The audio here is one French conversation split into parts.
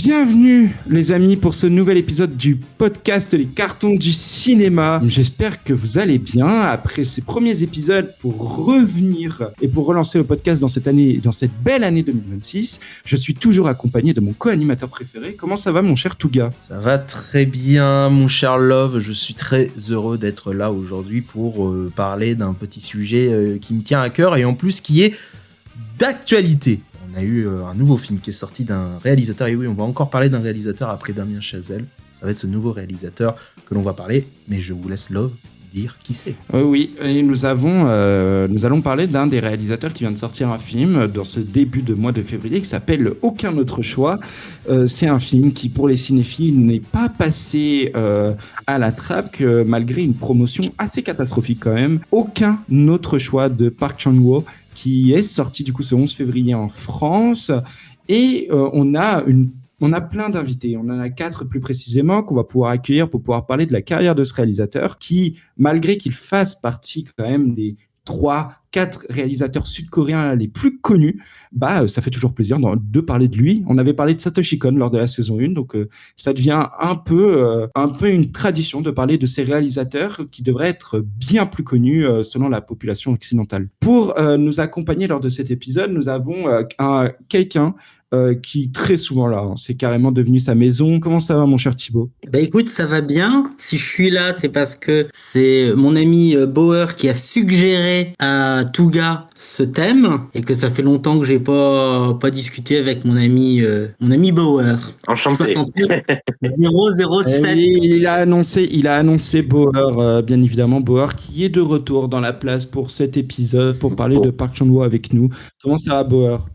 Bienvenue les amis pour ce nouvel épisode du podcast Les Cartons du Cinéma. J'espère que vous allez bien après ces premiers épisodes pour revenir et pour relancer le podcast dans cette année, dans cette belle année 2026. Je suis toujours accompagné de mon co-animateur préféré. Comment ça va mon cher Touga ? Ça va très bien mon cher Love, je suis très heureux d'être là aujourd'hui pour parler d'un petit sujet qui me tient à cœur et en plus qui est d'actualité. On a eu un nouveau film qui est sorti d'un réalisateur, et oui, on va encore parler d'un réalisateur après Damien Chazelle. Ça va être ce nouveau réalisateur que l'on va parler, mais je vous laisse Love dire qui c'est. Oui, et nous allons parler d'un des réalisateurs qui vient de sortir un film dans ce début de mois de février qui s'appelle Aucun autre choix. C'est un film qui, pour les cinéphiles, n'est pas passé à la trappe, malgré une promotion assez catastrophique quand même. Aucun autre choix de Park Chan-wook, qui est sorti du coup ce 11 février en France. Et on a plein d'invités, on en a 4 plus précisément qu'on va pouvoir accueillir pour pouvoir parler de la carrière de ce réalisateur qui, malgré qu'il fasse partie quand même des 3-4 réalisateurs sud-coréens les plus connus, ça fait toujours plaisir de parler de lui. On avait parlé de Satoshi Kon lors de la saison 1, donc ça devient un peu une tradition de parler de ces réalisateurs qui devraient être bien plus connus selon la population occidentale. Pour nous accompagner lors de cet épisode, nous avons quelqu'un qui très souvent là, c'est carrément devenu sa maison. Comment ça va mon cher Thibaut ? Écoute, ça va bien. Si je suis là, c'est parce que c'est mon ami Bauer qui a suggéré à Touga ce thème et que ça fait longtemps que j'ai pas discuté avec mon ami Bauer. Enchanté. 007. Il a annoncé Bauer, bien évidemment Bauer qui est de retour dans la place pour cet épisode pour parler de Park Chan-wook avec nous. Comment ça va Bauer ?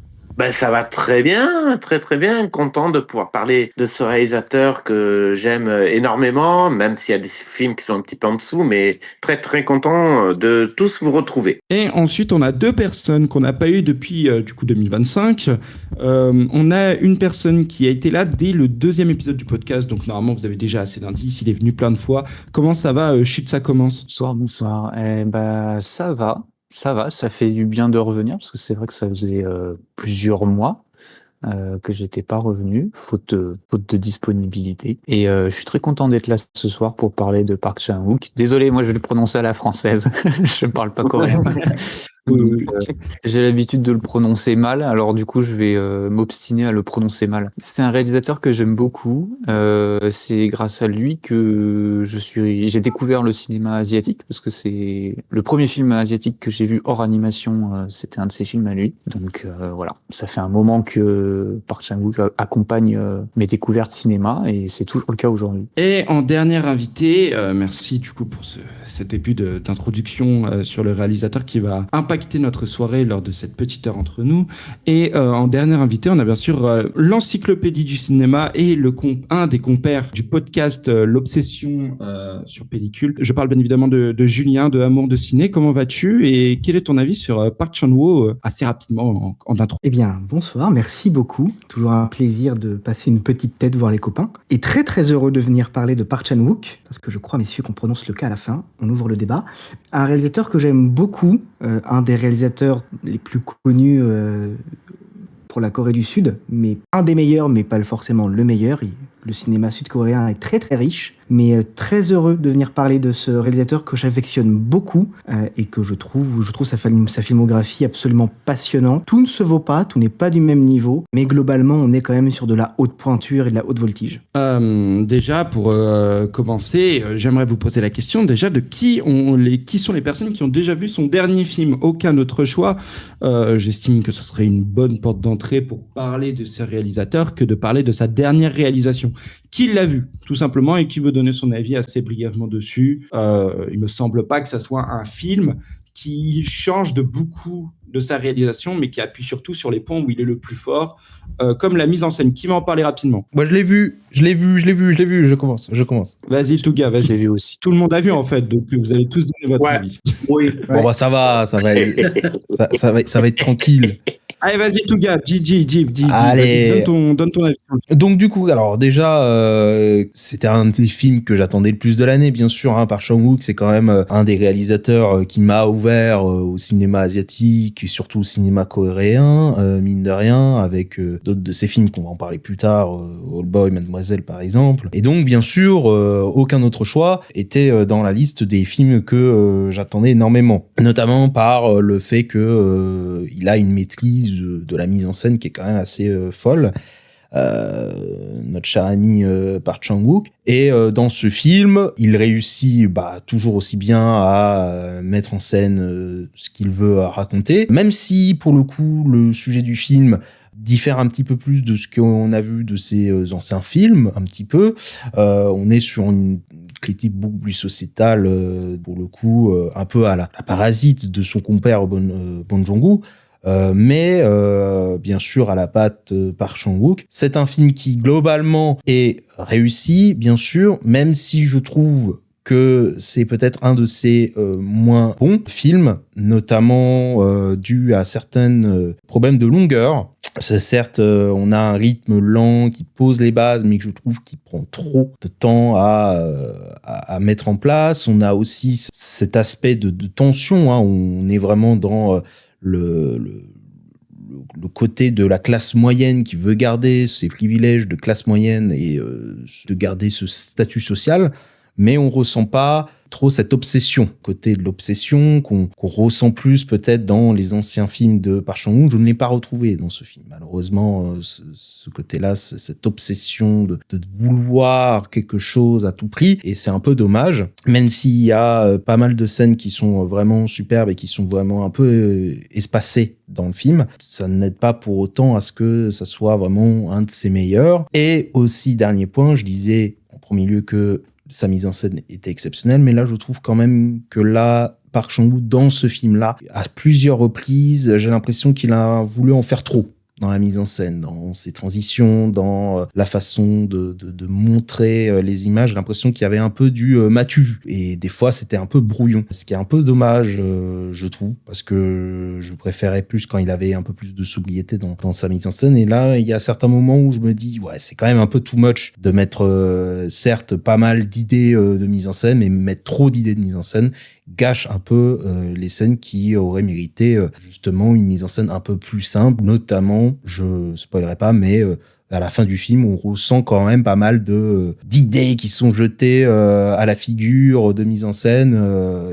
Ça va très bien, très très bien. Content de pouvoir parler de ce réalisateur que j'aime énormément, même s'il y a des films qui sont un petit peu en dessous, mais très très content de tous vous retrouver. Et ensuite, on a 2 personnes qu'on n'a pas eues depuis du coup 2025. On a une personne qui a été là dès le 2e épisode du podcast, donc normalement vous avez déjà assez d'indices, il est venu plein de fois. Comment ça va Chut, ça commence ? Bonsoir. Ça va. Ça fait du bien de revenir parce que c'est vrai que ça faisait plusieurs mois que j'étais pas revenu, faute de disponibilité. Et je suis très content d'être là ce soir pour parler de Park Chan-wook. Désolé, moi je vais le prononcer à la française, je ne parle pas coréen. Donc, j'ai l'habitude de le prononcer mal, alors du coup je vais m'obstiner à le prononcer mal. C'est un réalisateur que j'aime beaucoup, c'est grâce à lui que j'ai découvert le cinéma asiatique, parce que c'est le premier film asiatique que j'ai vu hors animation, c'était un de ses films à lui. Donc voilà, ça fait un moment que Park Chan-wook accompagne mes découvertes cinéma, et c'est toujours le cas aujourd'hui. Et en dernière invité, merci du coup pour cet début d'introduction sur le réalisateur qui va impacter notre soirée lors de cette petite heure entre nous. Et en dernier invité, on a bien sûr l'encyclopédie du cinéma et un des compères du podcast L'Obsession sur pellicule. Je parle bien évidemment de Julien de Amour de Ciné. Comment vas-tu et quel est ton avis sur Park Chan-wook assez rapidement en intro ? Eh bien, bonsoir, merci beaucoup. Toujours un plaisir de passer une petite tête voir les copains. Et très très heureux de venir parler de Park Chan-wook, parce que je crois, messieurs, qu'on prononce le cas à la fin. On ouvre le débat. Un réalisateur que j'aime beaucoup, un des réalisateurs les plus connus pour la Corée du Sud, mais un des meilleurs, mais pas forcément le meilleur. Le cinéma sud-coréen est très très riche, mais très heureux de venir parler de ce réalisateur que j'affectionne beaucoup et que je trouve sa filmographie absolument passionnante. Tout ne se vaut pas, tout n'est pas du même niveau, mais globalement on est quand même sur de la haute pointure et de la haute voltige. Déjà pour commencer, j'aimerais vous poser la question déjà de qui sont les personnes qui ont déjà vu son dernier film Aucun autre choix. J'estime que ce serait une bonne porte d'entrée pour parler de ce réalisateur que de parler de sa dernière réalisation. Qui l'a vu, tout simplement, et qui veut donner son avis assez brièvement dessus. Il me semble pas que ça soit un film qui change de beaucoup de sa réalisation, mais qui appuie surtout sur les points où il est le plus fort, comme la mise en scène. Qui va en parler rapidement ? Moi je l'ai vu, je commence. Vas-y Touga, vas-y. Je l'ai vu aussi. Tout le monde a vu en fait, donc vous allez tous donner votre avis. Oui. Bon ça va être tranquille. Allez, vas-y, Touga, dis. Allez. Vas-y, donne ton avis. Donc du coup, alors déjà, c'était un des films que j'attendais le plus de l'année, bien sûr, hein, Park Chan-wook, c'est quand même un des réalisateurs qui m'a ouvert au cinéma asiatique et surtout au cinéma coréen, mine de rien, avec d'autres de ses films qu'on va en parler plus tard, Old Boy, Mademoiselle par exemple. Et donc, bien sûr, aucun autre choix était dans la liste des films que j'attendais énormément, notamment par le fait que il a une maîtrise de la mise en scène qui est quand même assez folle. Notre cher ami Park Chan-wook, et dans ce film il réussit toujours aussi bien à mettre en scène ce qu'il veut raconter, même si pour le coup le sujet du film diffère un petit peu plus de ce qu'on a vu de ses anciens films, un petit peu. On est sur une critique beaucoup plus sociétale, pour le coup, un peu à la Parasite de son compère Bong Joon-ho. Mais bien sûr à la patte Park Chan-wook. C'est un film qui globalement est réussi, bien sûr, même si je trouve que c'est peut-être un de ses moins bons films, notamment dû à certains problèmes de longueur. Certes, on a un rythme lent qui pose les bases, mais que je trouve qu'il prend trop de temps à mettre en place. On a aussi cet aspect de tension, hein, où on est vraiment dans le côté de la classe moyenne qui veut garder ses privilèges de classe moyenne et de garder ce statut social, mais on ressent pas trop cette obsession, côté de l'obsession qu'on ressent plus peut-être dans les anciens films de Park Chan-wook. Je ne l'ai pas retrouvé dans ce film. Malheureusement, ce côté-là, cette obsession de vouloir quelque chose à tout prix, et c'est un peu dommage, même s'il y a pas mal de scènes qui sont vraiment superbes et qui sont vraiment un peu espacées dans le film, ça n'aide pas pour autant à ce que ça soit vraiment un de ses meilleurs. Et aussi, dernier point, je disais en premier lieu que sa mise en scène était exceptionnelle, mais là, je trouve quand même que là, Park Chan-wook, dans ce film-là, à plusieurs reprises, j'ai l'impression qu'il a voulu en faire trop dans la mise en scène, dans ses transitions, dans la façon de montrer les images. J'ai l'impression qu'il y avait un peu du matu vu. Et des fois, c'était un peu brouillon. Ce qui est un peu dommage, je trouve, parce que je préférais plus quand il avait un peu plus de sobriété dans sa mise en scène. Et là, il y a certains moments où je me dis, ouais, c'est quand même un peu too much de mettre, certes, pas mal d'idées de mise en scène, mais mettre trop d'idées de mise en scène gâche un peu les scènes qui auraient mérité justement une mise en scène un peu plus simple, notamment, je spoilerai pas, mais à la fin du film, on ressent quand même pas mal d'idées qui sont jetées à la figure de mise en scène,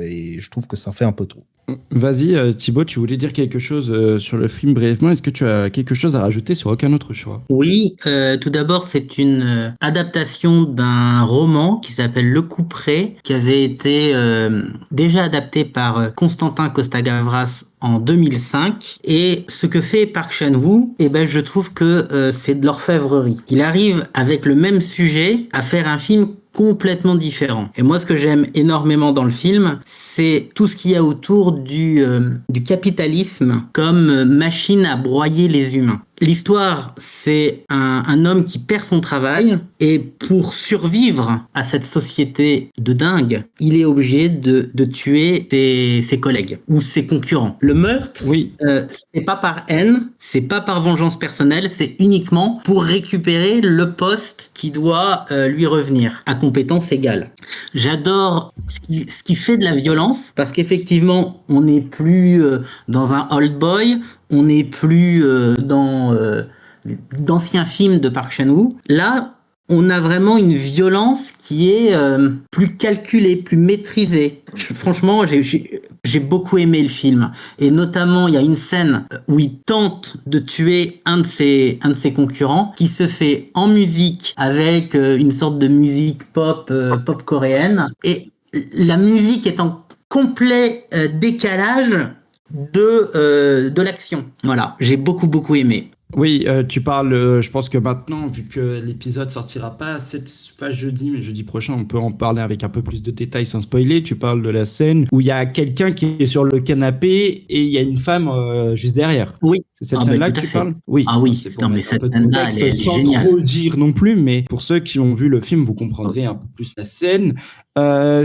et je trouve que ça fait un peu trop. Vas-y, Thibaut, tu voulais dire quelque chose sur le film brièvement. Est-ce que tu as quelque chose à rajouter sur Aucun autre choix? Oui, tout d'abord, c'est une adaptation d'un roman qui s'appelle Le Couperet, qui avait été déjà adapté par Constantin Costa-Gavras en 2005. Et ce que fait Park Chan-wook, je trouve que c'est de l'orfèvrerie. Il arrive avec le même sujet à faire un film complètement différent. Et moi, ce que j'aime énormément dans le film, c'est tout ce qu'il y a autour du capitalisme comme machine à broyer les humains. L'histoire, c'est un homme qui perd son travail, et pour survivre à cette société de dingue, il est obligé de tuer ses collègues ou ses concurrents. Le meurtre, oui. C'est pas par haine, c'est pas par vengeance personnelle, c'est uniquement pour récupérer le poste qui doit lui revenir à compétence égale. J'adore ce qui fait de la violence, parce qu'effectivement, on n'est plus dans un old boy, on n'est plus dans d'anciens films de Park Chan-wook. Là, on a vraiment une violence qui est plus calculée, plus maîtrisée. Franchement, j'ai beaucoup aimé le film. Et notamment, il y a une scène où il tente de tuer un de ses concurrents, qui se fait en musique avec une sorte de musique pop coréenne. Et la musique est en complet décalage de l'action. Voilà, j'ai beaucoup aimé. Oui, tu parles, je pense que maintenant, vu que l'épisode sortira pas jeudi, mais jeudi prochain, on peut en parler avec un peu plus de détails sans spoiler. Tu parles de la scène où il y a quelqu'un qui est sur le canapé et il y a une femme juste derrière. Oui. C'est cette scène-là que tu parles? Oui. Ah oui, c'est non mais cette scène-là, elle est sans géniale. trop dire non plus, mais pour ceux qui ont vu le film, vous comprendrez un peu plus la scène.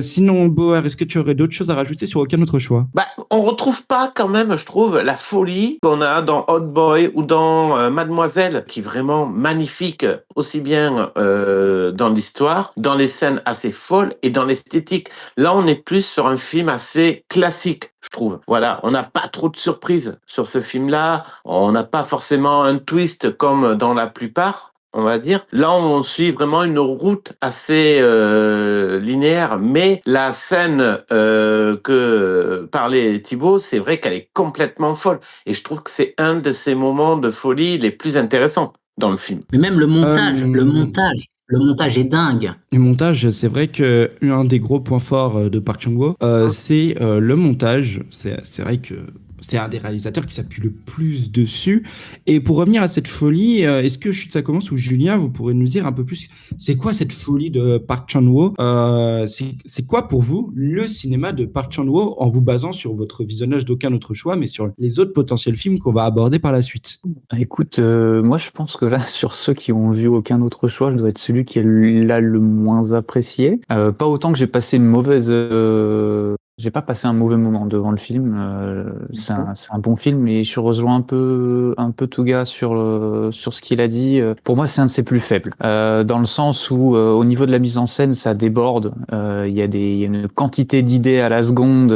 Sinon, Bauer, est-ce que tu aurais d'autres choses à rajouter sur Aucun autre choix? Bah, on retrouve pas quand même, je trouve, la folie qu'on a dans Hot Boy ou dans Mademoiselle, qui est vraiment magnifique, aussi bien dans l'histoire, dans les scènes assez folles et dans l'esthétique. Là, on est plus sur un film assez classique, je trouve. Voilà, on n'a pas trop de surprises sur ce film-là. On n'a pas forcément un twist comme dans la plupart, on va dire. Là, on suit vraiment une route assez linéaire, mais la scène que parlait Thibaut, c'est vrai qu'elle est complètement folle. Et je trouve que c'est un de ces moments de folie les plus intéressants dans le film. Mais même le montage, Euh, le montage est dingue. Le montage, c'est vrai que un des gros points forts de Park Chan-wook, c'est le montage. C'est vrai que c'est un des réalisateurs qui s'appuie le plus dessus. Et pour revenir à cette folie, est-ce que Chut ça commence ou Julien, vous pourrez nous dire un peu plus, c'est quoi cette folie de Park Chan-wook? C'est quoi pour vous le cinéma de Park Chan-wook en vous basant sur votre visionnage d'Aucun autre choix, mais sur les autres potentiels films qu'on va aborder par la suite? Écoute, moi je pense que là, sur ceux qui ont vu Aucun autre choix, je dois être celui qui est là le moins apprécié. Pas autant que j'ai passé une mauvaise... J'ai pas passé un mauvais moment devant le film. C'est un bon film, et je rejoins un peu Touga sur ce qu'il a dit. Pour moi, c'est un de ses plus faibles, dans le sens où au niveau de la mise en scène, ça déborde. Il y a une quantité d'idées à la seconde.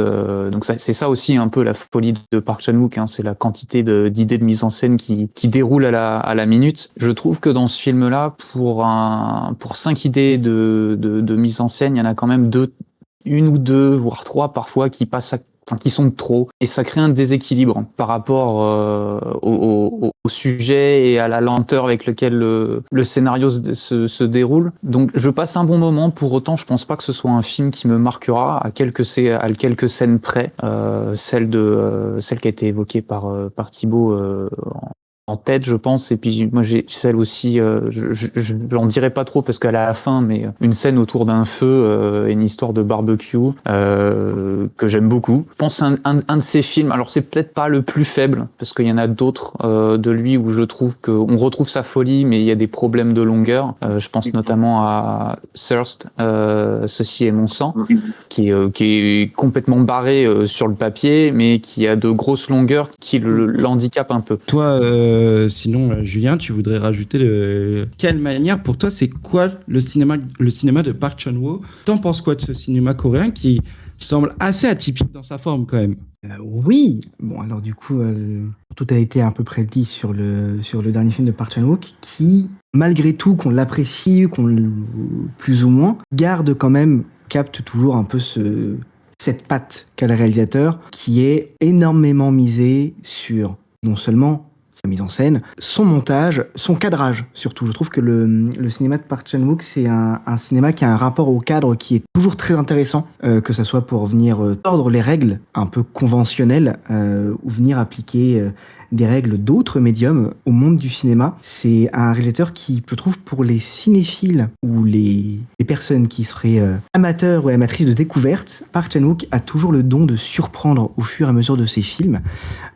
Donc c'est ça aussi un peu la folie de Park Chan-wook. C'est la quantité d'idées de mise en scène qui déroulent à la minute. Je trouve que dans ce film-là, pour 5 idées de mise en scène, il y en a quand même une ou deux, voire 3 parfois, qui sont de trop, et ça crée un déséquilibre par rapport au sujet et à la lenteur avec laquelle le scénario se déroule. Donc je passe un bon moment, pour autant je pense pas que ce soit un film qui me marquera à quelques scènes près, celle qui a été évoquée par Thibaut en tête, je pense. Et puis moi j'ai celle aussi, je n'en dirai pas trop parce qu'elle est à la fin, mais une scène autour d'un feu, une histoire de barbecue que j'aime beaucoup. Je pense un de ces films, alors c'est peut-être pas le plus faible parce qu'il y en a d'autres de lui où je trouve qu'on retrouve sa folie, mais il y a des problèmes de longueur. Je pense notamment à Thirst, Ceci est mon sang, qui est complètement barré sur le papier, mais qui a de grosses longueurs qui l'handicapent un peu. Toi, sinon, Julien, tu voudrais rajouter quelle manière, pour toi, c'est quoi le cinéma de Park Chan-wook? T'en penses quoi de ce cinéma coréen qui semble assez atypique dans sa forme quand même? Oui, bon alors du coup, tout a été à peu près dit sur le dernier film de Park Chan-wook, qui, malgré tout, qu'on l'apprécie, plus ou moins, capte toujours un peu cette patte qu'a le réalisateur, qui est énormément misé sur non seulement sa mise en scène, son montage, son cadrage surtout. Je trouve que le cinéma de Park Chan-wook, c'est un cinéma qui a un rapport au cadre qui est toujours très intéressant, que ça soit pour venir tordre les règles un peu conventionnelles ou venir appliquer des règles d'autres médiums au monde du cinéma. C'est un réalisateur qui, je trouve, pour les cinéphiles ou les personnes qui seraient amateurs ou amatrices de découverte, Park Chan-wook a toujours le don de surprendre au fur et à mesure de ses films,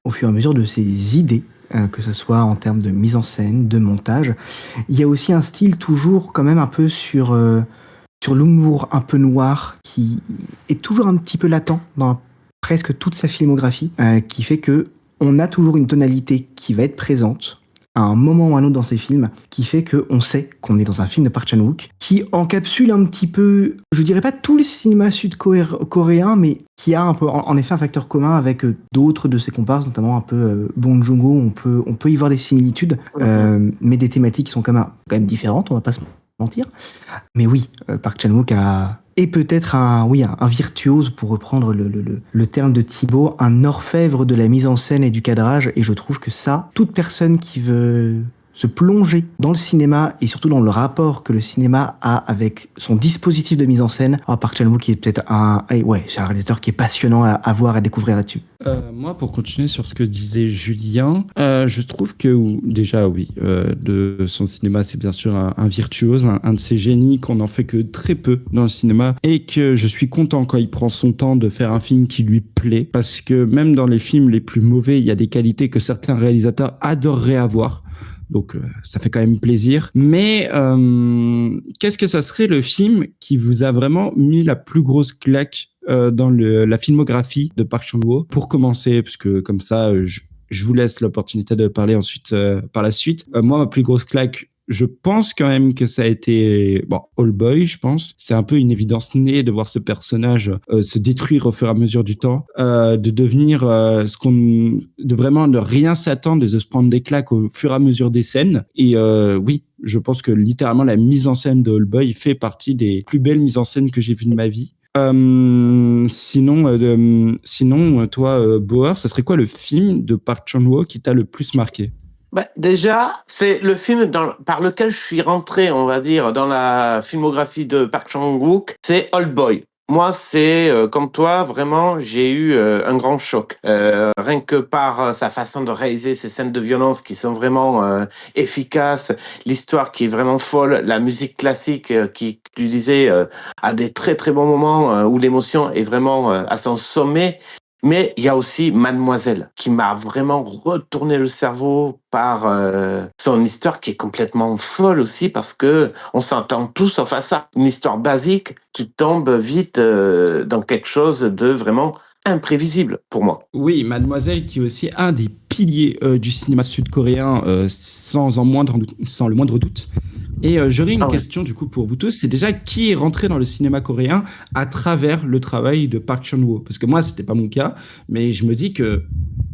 au fur et à mesure de ses idées, que ce soit en termes de mise en scène, de montage. Il y a aussi un style toujours quand même un peu sur l'humour un peu noir, qui est toujours un petit peu latent dans presque toute sa filmographie, qui fait que on a toujours une tonalité qui va être présente à un moment ou à un autre dans ses films, qui fait qu'on sait qu'on est dans un film de Park Chan-wook, qui encapsule un petit peu, je dirais pas tout le cinéma sud-coréen, mais qui a un peu, en effet, un facteur commun avec d'autres de ses comparses, notamment un peu Bong Joon-ho. On peut y voir des similitudes, mais des thématiques qui sont quand même différentes, on va pas se mentir. Mais oui, Park Chan-wook est peut-être un virtuose, pour reprendre le terme de Thibaut, un orfèvre de la mise en scène et du cadrage, et je trouve que ça, toute personne qui veut se plonger dans le cinéma et surtout dans le rapport que le cinéma a avec son dispositif de mise en scène, Park Chan-wook est peut-être c'est un réalisateur qui est passionnant à voir, à découvrir là-dessus. Moi, pour continuer sur ce que disait Julien, je trouve que déjà, oui, de son cinéma, c'est bien sûr un virtuose, un de ces génies qu'on n'en fait que très peu dans le cinéma, et que je suis content quand il prend son temps de faire un film qui lui plaît, parce que même dans les films les plus mauvais, il y a des qualités que certains réalisateurs adoreraient avoir. Donc ça fait quand même plaisir. Mais qu'est-ce que ça serait le film qui vous a vraiment mis la plus grosse claque dans la filmographie de Park Chan-wook pour commencer, parce que comme ça, je vous laisse l'opportunité de parler ensuite par la suite. Moi, ma plus grosse claque, je pense quand même que ça a été All Boy, je pense. C'est un peu une évidence née de voir ce personnage se détruire au fur et à mesure du temps, de devenir de vraiment ne rien s'attendre et de se prendre des claques au fur et à mesure des scènes. Et oui, je pense que littéralement la mise en scène de All Boy fait partie des plus belles mises en scène que j'ai vues de ma vie. Sinon, toi, Bauer, ça serait quoi le film de Park Chan-wook qui t'a le plus marqué? Bah, déjà, c'est le film par lequel je suis rentré, on va dire, dans la filmographie de Park Chan-wook, c'est Old Boy. Moi, c'est comme toi, vraiment, j'ai eu un grand choc. Rien que par sa façon de réaliser ces scènes de violence qui sont vraiment efficaces, l'histoire qui est vraiment folle, la musique classique qui, tu disais, a des très très bons moments où l'émotion est vraiment à son sommet. Mais il y a aussi Mademoiselle qui m'a vraiment retourné le cerveau par son histoire qui est complètement folle aussi parce que on s'entend tous sauf à ça. Une histoire basique qui tombe vite dans quelque chose de vraiment imprévisible pour moi. Oui, Mademoiselle, qui est aussi un des piliers du cinéma sud-coréen, sans le moindre doute. Et j'aurais une question du coup pour vous tous, c'est déjà qui est rentré dans le cinéma coréen à travers le travail de Park Chan-wook? Parce que moi, c'était pas mon cas, mais je me dis que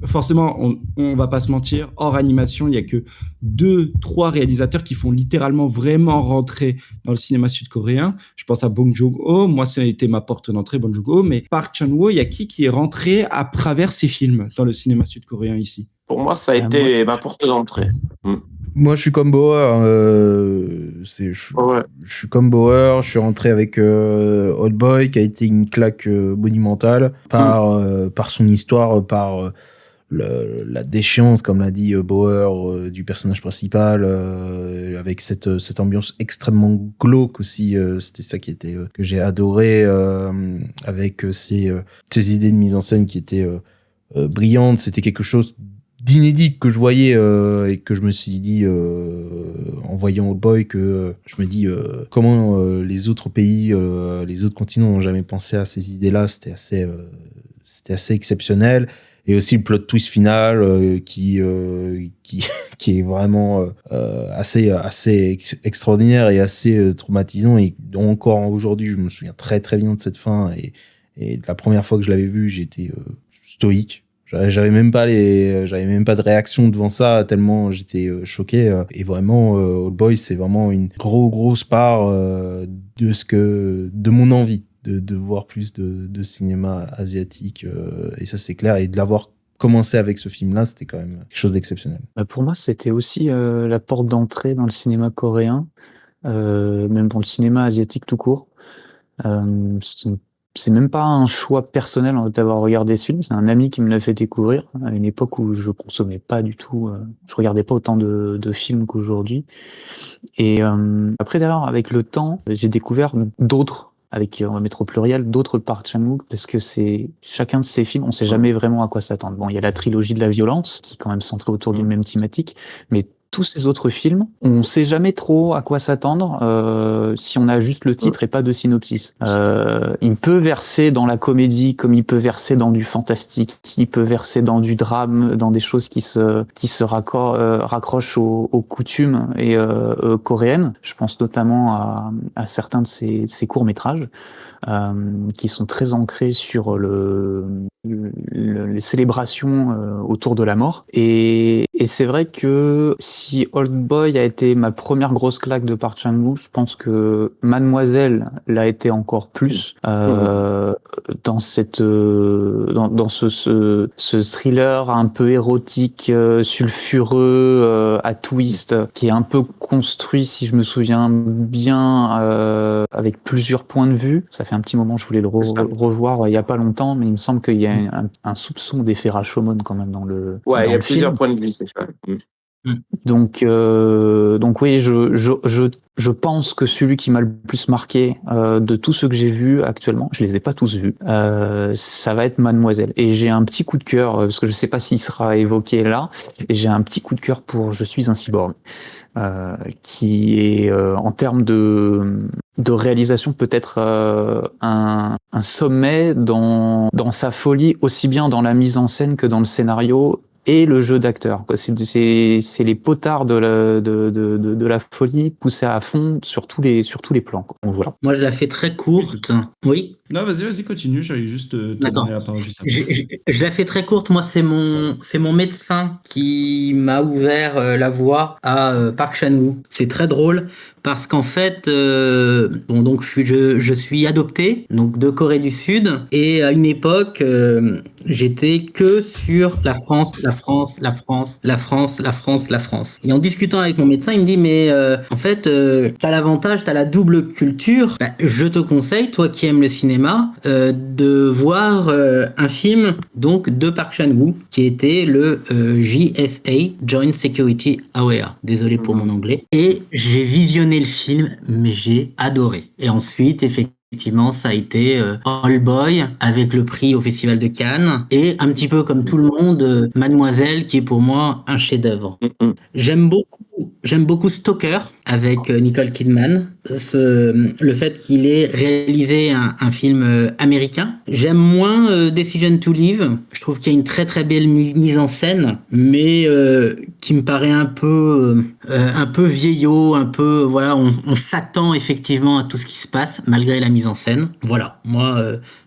forcément, on va pas se mentir, hors animation, il y a que 2-3 réalisateurs qui font littéralement vraiment rentrer dans le cinéma sud-coréen. Je pense à Bong Joon-ho, moi ça a été ma porte d'entrée, Bong Joon-ho, mais Park Chan-wook, il y a qui est rentré à travers ses films dans le cinéma sud-coréen ici? Pour moi, ça a été ma porte d'entrée. Moi, je suis comme Bauer. Je suis comme Bauer. Je suis rentré avec Old Boy, qui a été une claque monumentale par son histoire, par la déchéance, comme l'a dit Bauer, du personnage principal, avec cette ambiance extrêmement glauque aussi. C'était ça qui était que j'ai adoré, avec ces idées de mise en scène qui étaient brillantes. C'était quelque chose d'inédit que je voyais et que je me suis dit en voyant Old Boy que je me dis comment les autres pays, les autres continents n'ont jamais pensé à ces idées-là. C'était assez exceptionnel. Et aussi le plot twist final qui est vraiment assez extraordinaire et assez traumatisant, et encore aujourd'hui je me souviens très très bien de cette fin, et de la première fois que je l'avais vu j'étais stoïque. J'avais même pas de réaction devant ça tellement j'étais choqué. Et vraiment, Old Boy, c'est vraiment une grosse part de mon envie de voir plus de cinéma asiatique. Et ça, c'est clair. Et de l'avoir commencé avec ce film-là, c'était quand même quelque chose d'exceptionnel. Pour moi, c'était aussi la porte d'entrée dans le cinéma coréen, même dans le cinéma asiatique tout court. C'est même pas un choix personnel d'avoir regardé ce film, c'est un ami qui me l'a fait découvrir à une époque où je consommais pas du tout, je regardais pas autant de films qu'aujourd'hui. Et après derrière, avec le temps, j'ai découvert d'autres, avec on va mettre au pluriel, d'autres Park Chan-wook, parce que c'est chacun de ces films, on sait jamais vraiment à quoi s'attendre. Bon, il y a la trilogie de la violence qui est quand même centrée autour d'une même thématique, mais tous ces autres films, on sait jamais trop à quoi s'attendre si on a juste le titre et pas de synopsis. Il peut verser dans la comédie comme il peut verser dans du fantastique, il peut verser dans du drame, dans des choses qui se raccrochent aux coutumes et coréennes. Je pense notamment à certains de ces courts-métrages qui sont très ancrés sur les célébrations autour de la mort. Et c'est vrai que si Old Boy a été ma première grosse claque de Park Chan-wook, je pense que Mademoiselle l'a été encore plus dans ce thriller un peu érotique, sulfureux, à twist, qui est un peu construit, si je me souviens bien, avec plusieurs points de vue. Ça fait un petit moment que je voulais le revoir il y a pas longtemps, mais il me semble qu'il y a un soupçon d'effet Rashomon quand même dans le il y a film. plusieurs points de vue, c'est ça. Donc oui, je pense que celui qui m'a le plus marqué de tous ceux que j'ai vus actuellement, je les ai pas tous vus, ça va être Mademoiselle. Et j'ai un petit coup de cœur, parce que je sais pas s'il sera évoqué là, et j'ai un petit coup de cœur pour Je suis un cyborg, qui est en termes de réalisation peut-être un sommet dans sa folie, aussi bien dans la mise en scène que dans le scénario et le jeu d'acteur. C'est les potards de la folie poussés à fond sur tous les plans. Donc voilà. Moi, je la fais très courte. Oui. Non, vas-y, continue. J'allais juste te D'accord. donner la parole juste après. Je la fais très courte. Moi, c'est mon médecin qui m'a ouvert la voie à Park Chan-wook. C'est très drôle parce qu'en fait, bon, donc je suis adopté, donc de Corée du Sud, et à une époque, j'étais que sur la France, la France, la France, la France, la France, la France. Et en discutant avec mon médecin, il me dit, mais en fait, t'as l'avantage, t'as la double culture. Bah, je te conseille, toi qui aimes le cinéma, de voir un film donc de Park Chan-wook qui était le JSA, Joint Security Area. Désolé pour mon anglais. Et j'ai visionné le film, mais j'ai adoré. Et ensuite, effectivement, ça a été All Boy avec le prix au Festival de Cannes et un petit peu comme tout le monde, Mademoiselle qui est pour moi un chef-d'œuvre. J'aime beaucoup Stalker avec Nicole Kidman. Le fait qu'il ait réalisé un film américain. J'aime moins Decision to Live. Je trouve qu'il y a une très très belle mise en scène, mais qui me paraît un peu vieillot, un peu voilà. On s'attend effectivement à tout ce qui se passe malgré la mise en scène. Voilà, moi.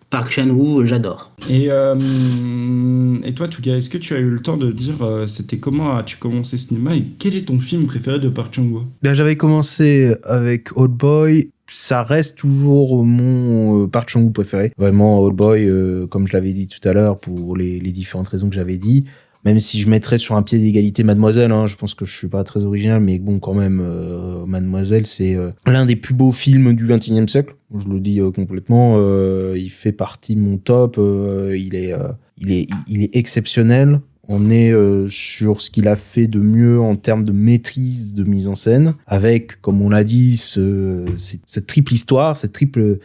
Park Chan-wook, j'adore. Et toi, Touga, est-ce que tu as eu le temps de dire c'était comment as-tu commencé le cinéma et quel est ton film préféré de Park Chan-wook? Ben, j'avais commencé avec Old Boy. Ça reste toujours mon Park Chan-wook préféré. Vraiment, Old Boy, comme je l'avais dit tout à l'heure, pour les différentes raisons que j'avais dit. Même si je mettrais sur un pied d'égalité Mademoiselle, hein, je pense que je suis pas très original, mais bon, quand même, Mademoiselle, c'est l'un des plus beaux films du XXIe siècle. Je le dis complètement. Il fait partie de mon top. Il est exceptionnel. On est sur ce qu'il a fait de mieux en termes de maîtrise de mise en scène, avec, comme on l'a dit, cette triple histoire, cette triple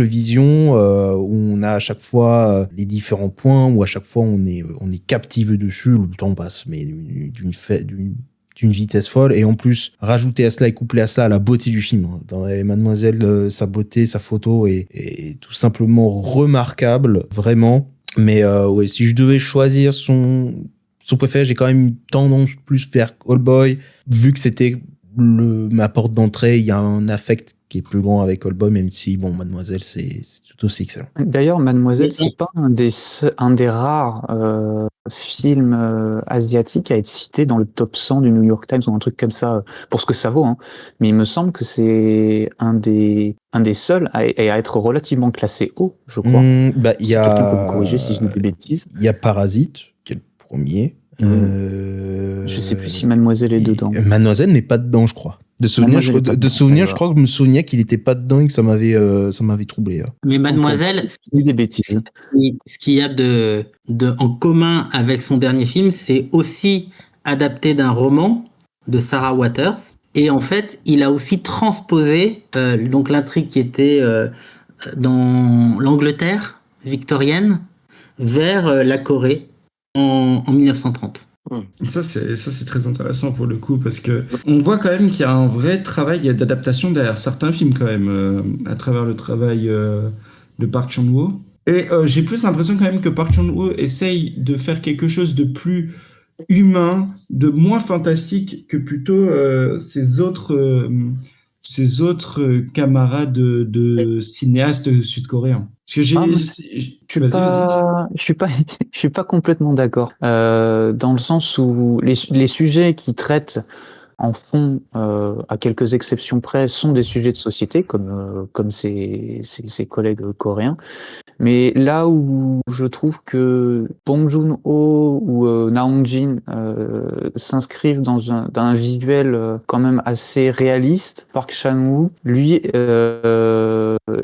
vision où on a à chaque fois les différents points, où à chaque fois on est captivé dessus, le temps passe, mais d'une vitesse folle, et en plus rajouter à cela et coupler à cela la beauté du film. Dans Mademoiselle, sa beauté, sa photo est tout simplement remarquable, vraiment. Mais ouais, si je devais choisir son préféré, j'ai quand même une tendance plus vers All Boy, vu que c'était ma porte d'entrée. Il y a un affect qui est plus grand avec All Boy, même si bon, Mademoiselle, c'est tout aussi excellent. D'ailleurs, Mademoiselle, c'est pas un des rares films asiatiques à être cité dans le top 100 du New York Times ou un truc comme ça, pour ce que ça vaut, hein. Mais il me semble que c'est un des seuls à être relativement classé haut, je crois. Bah, Si quelqu'un peut me corriger si je dis des bêtises. Il y a Parasite, qui est le premier. Je sais plus si Mademoiselle est dedans. Mademoiselle n'est pas dedans, je crois. De souvenir, je crois que je me souvenais qu'il était pas dedans et que ça m'avait troublé. Mais Mademoiselle, des bêtises. Ce qu'il y a en commun avec son dernier film, c'est aussi adapté d'un roman de Sarah Waters. Et en fait, il a aussi transposé donc l'intrigue qui était dans l'Angleterre victorienne vers la Corée en 1930. Ça c'est très intéressant pour le coup, parce que on voit quand même qu'il y a un vrai travail d'adaptation derrière certains films quand même, à travers le travail de Park Chan-wook. Et j'ai plus l'impression quand même que Park Chan-wook essaye de faire quelque chose de plus humain, de moins fantastique que plutôt ses autres camarades de cinéastes sud-coréens. Parce que je suis pas complètement d'accord. Dans le sens où les sujets qui traitent en fond, à quelques exceptions près, sont des sujets de société, comme ses collègues coréens. Mais là où je trouve que Bong Joon-ho ou Naong Jin s'inscrivent dans un visuel quand même assez réaliste, Park Chan-wook, lui,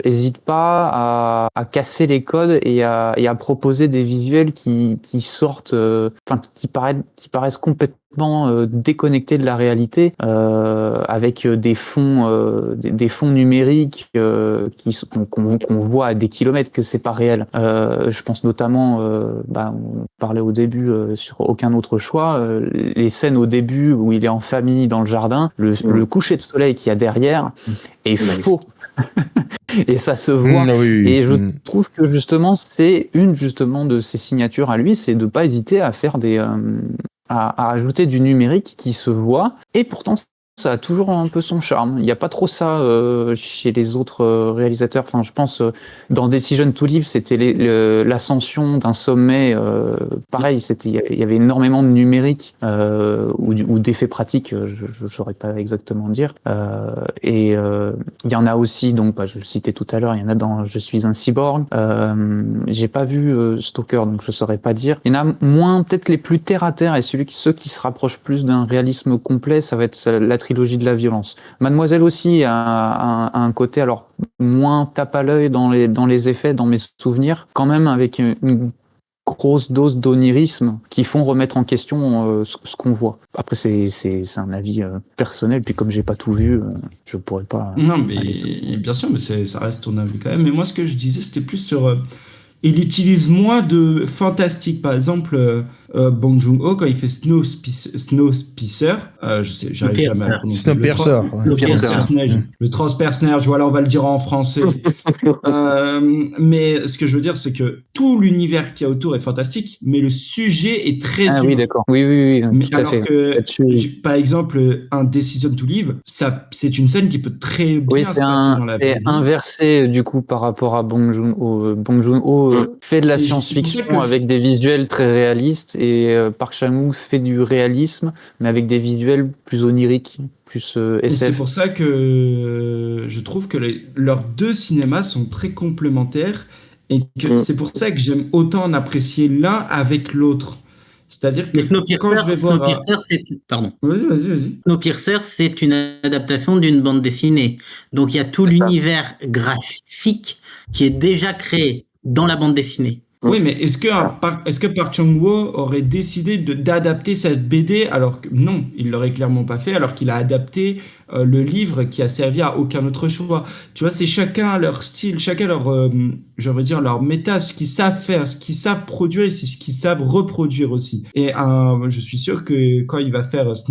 hésite pas à casser les codes et à proposer des visuels qui sortent, qui paraissent complètement déconnecté de la réalité, avec des fonds numériques qu'on voit à des kilomètres, que c'est pas réel. Je pense notamment, on parlait au début sur Aucun autre choix, les scènes au début où il est en famille dans le jardin, le coucher de soleil qu'il y a derrière est faux. Et ça se voit. Et je trouve que justement, c'est une de ses signatures à lui, c'est de pas hésiter à faire à ajouter du numérique qui se voit, et pourtant ça a toujours un peu son charme. Il n'y a pas trop ça chez les autres réalisateurs. Enfin, je pense dans Decision to Live, c'était l'ascension d'un sommet. Pareil, il y avait énormément de numérique ou d'effets pratiques. Je ne saurais pas exactement dire. Et il y en a aussi. Donc, je le citais tout à l'heure. Il y en a dans Je suis un cyborg. J'ai pas vu Stalker, donc je saurais pas dire. Il y en a moins, peut-être les plus terre à terre, et ceux qui se rapprochent plus d'un réalisme complet, ça va être la trilogie de la violence. Mademoiselle aussi a un côté, alors moins tape à l'œil dans les effets, dans mes souvenirs, quand même avec une grosse dose d'onirisme qui font remettre en question ce qu'on voit. Après, c'est un avis personnel, puis comme j'ai pas tout vu, je pourrais pas... Non, mais bien sûr, mais ça reste ton avis quand même. Mais moi, ce que je disais, c'était plus sur... il utilise moins de fantastique. Par exemple, Bong Joon-ho, quand il fait Snowpiercer, j'arrive jamais à le prononcer. Snowpiercer. Le transpersonnage, voilà, on va le dire en français. Mais ce que je veux dire, c'est que tout l'univers qu'il y a autour est fantastique, mais le sujet est très humain. Oui, d'accord. Oui, mais tout à alors fait. que, par exemple, un Decision to Live, c'est une scène qui peut très bien se passer dans la vie. C'est inversé, du coup, par rapport à Bong Joon-ho. Bong Joon-ho fait de la science-fiction avec des visuels très réalistes, et Park Chan-wook fait du réalisme, mais avec des visuels plus oniriques, plus SF. Et c'est pour ça que je trouve que leurs deux cinémas sont très complémentaires, et que c'est pour ça que j'aime autant en apprécier l'un avec l'autre. C'est-à-dire que quand je vais voir... Pardon. Vas-y. Snowpiercer, c'est une adaptation d'une bande dessinée. Donc il y a tout l'univers graphique qui est déjà créé dans la bande dessinée. Oui, mais est-ce que Park Chan-wook aurait décidé d'adapter cette BD alors que non, il l'aurait clairement pas fait, alors qu'il a adapté le livre qui a servi à Aucun autre choix. Tu vois, c'est chacun leur style, chacun leur méta, ce qu'ils savent faire, ce qu'ils savent produire, et c'est ce qu'ils savent reproduire aussi. Et je suis sûr que quand il va faire je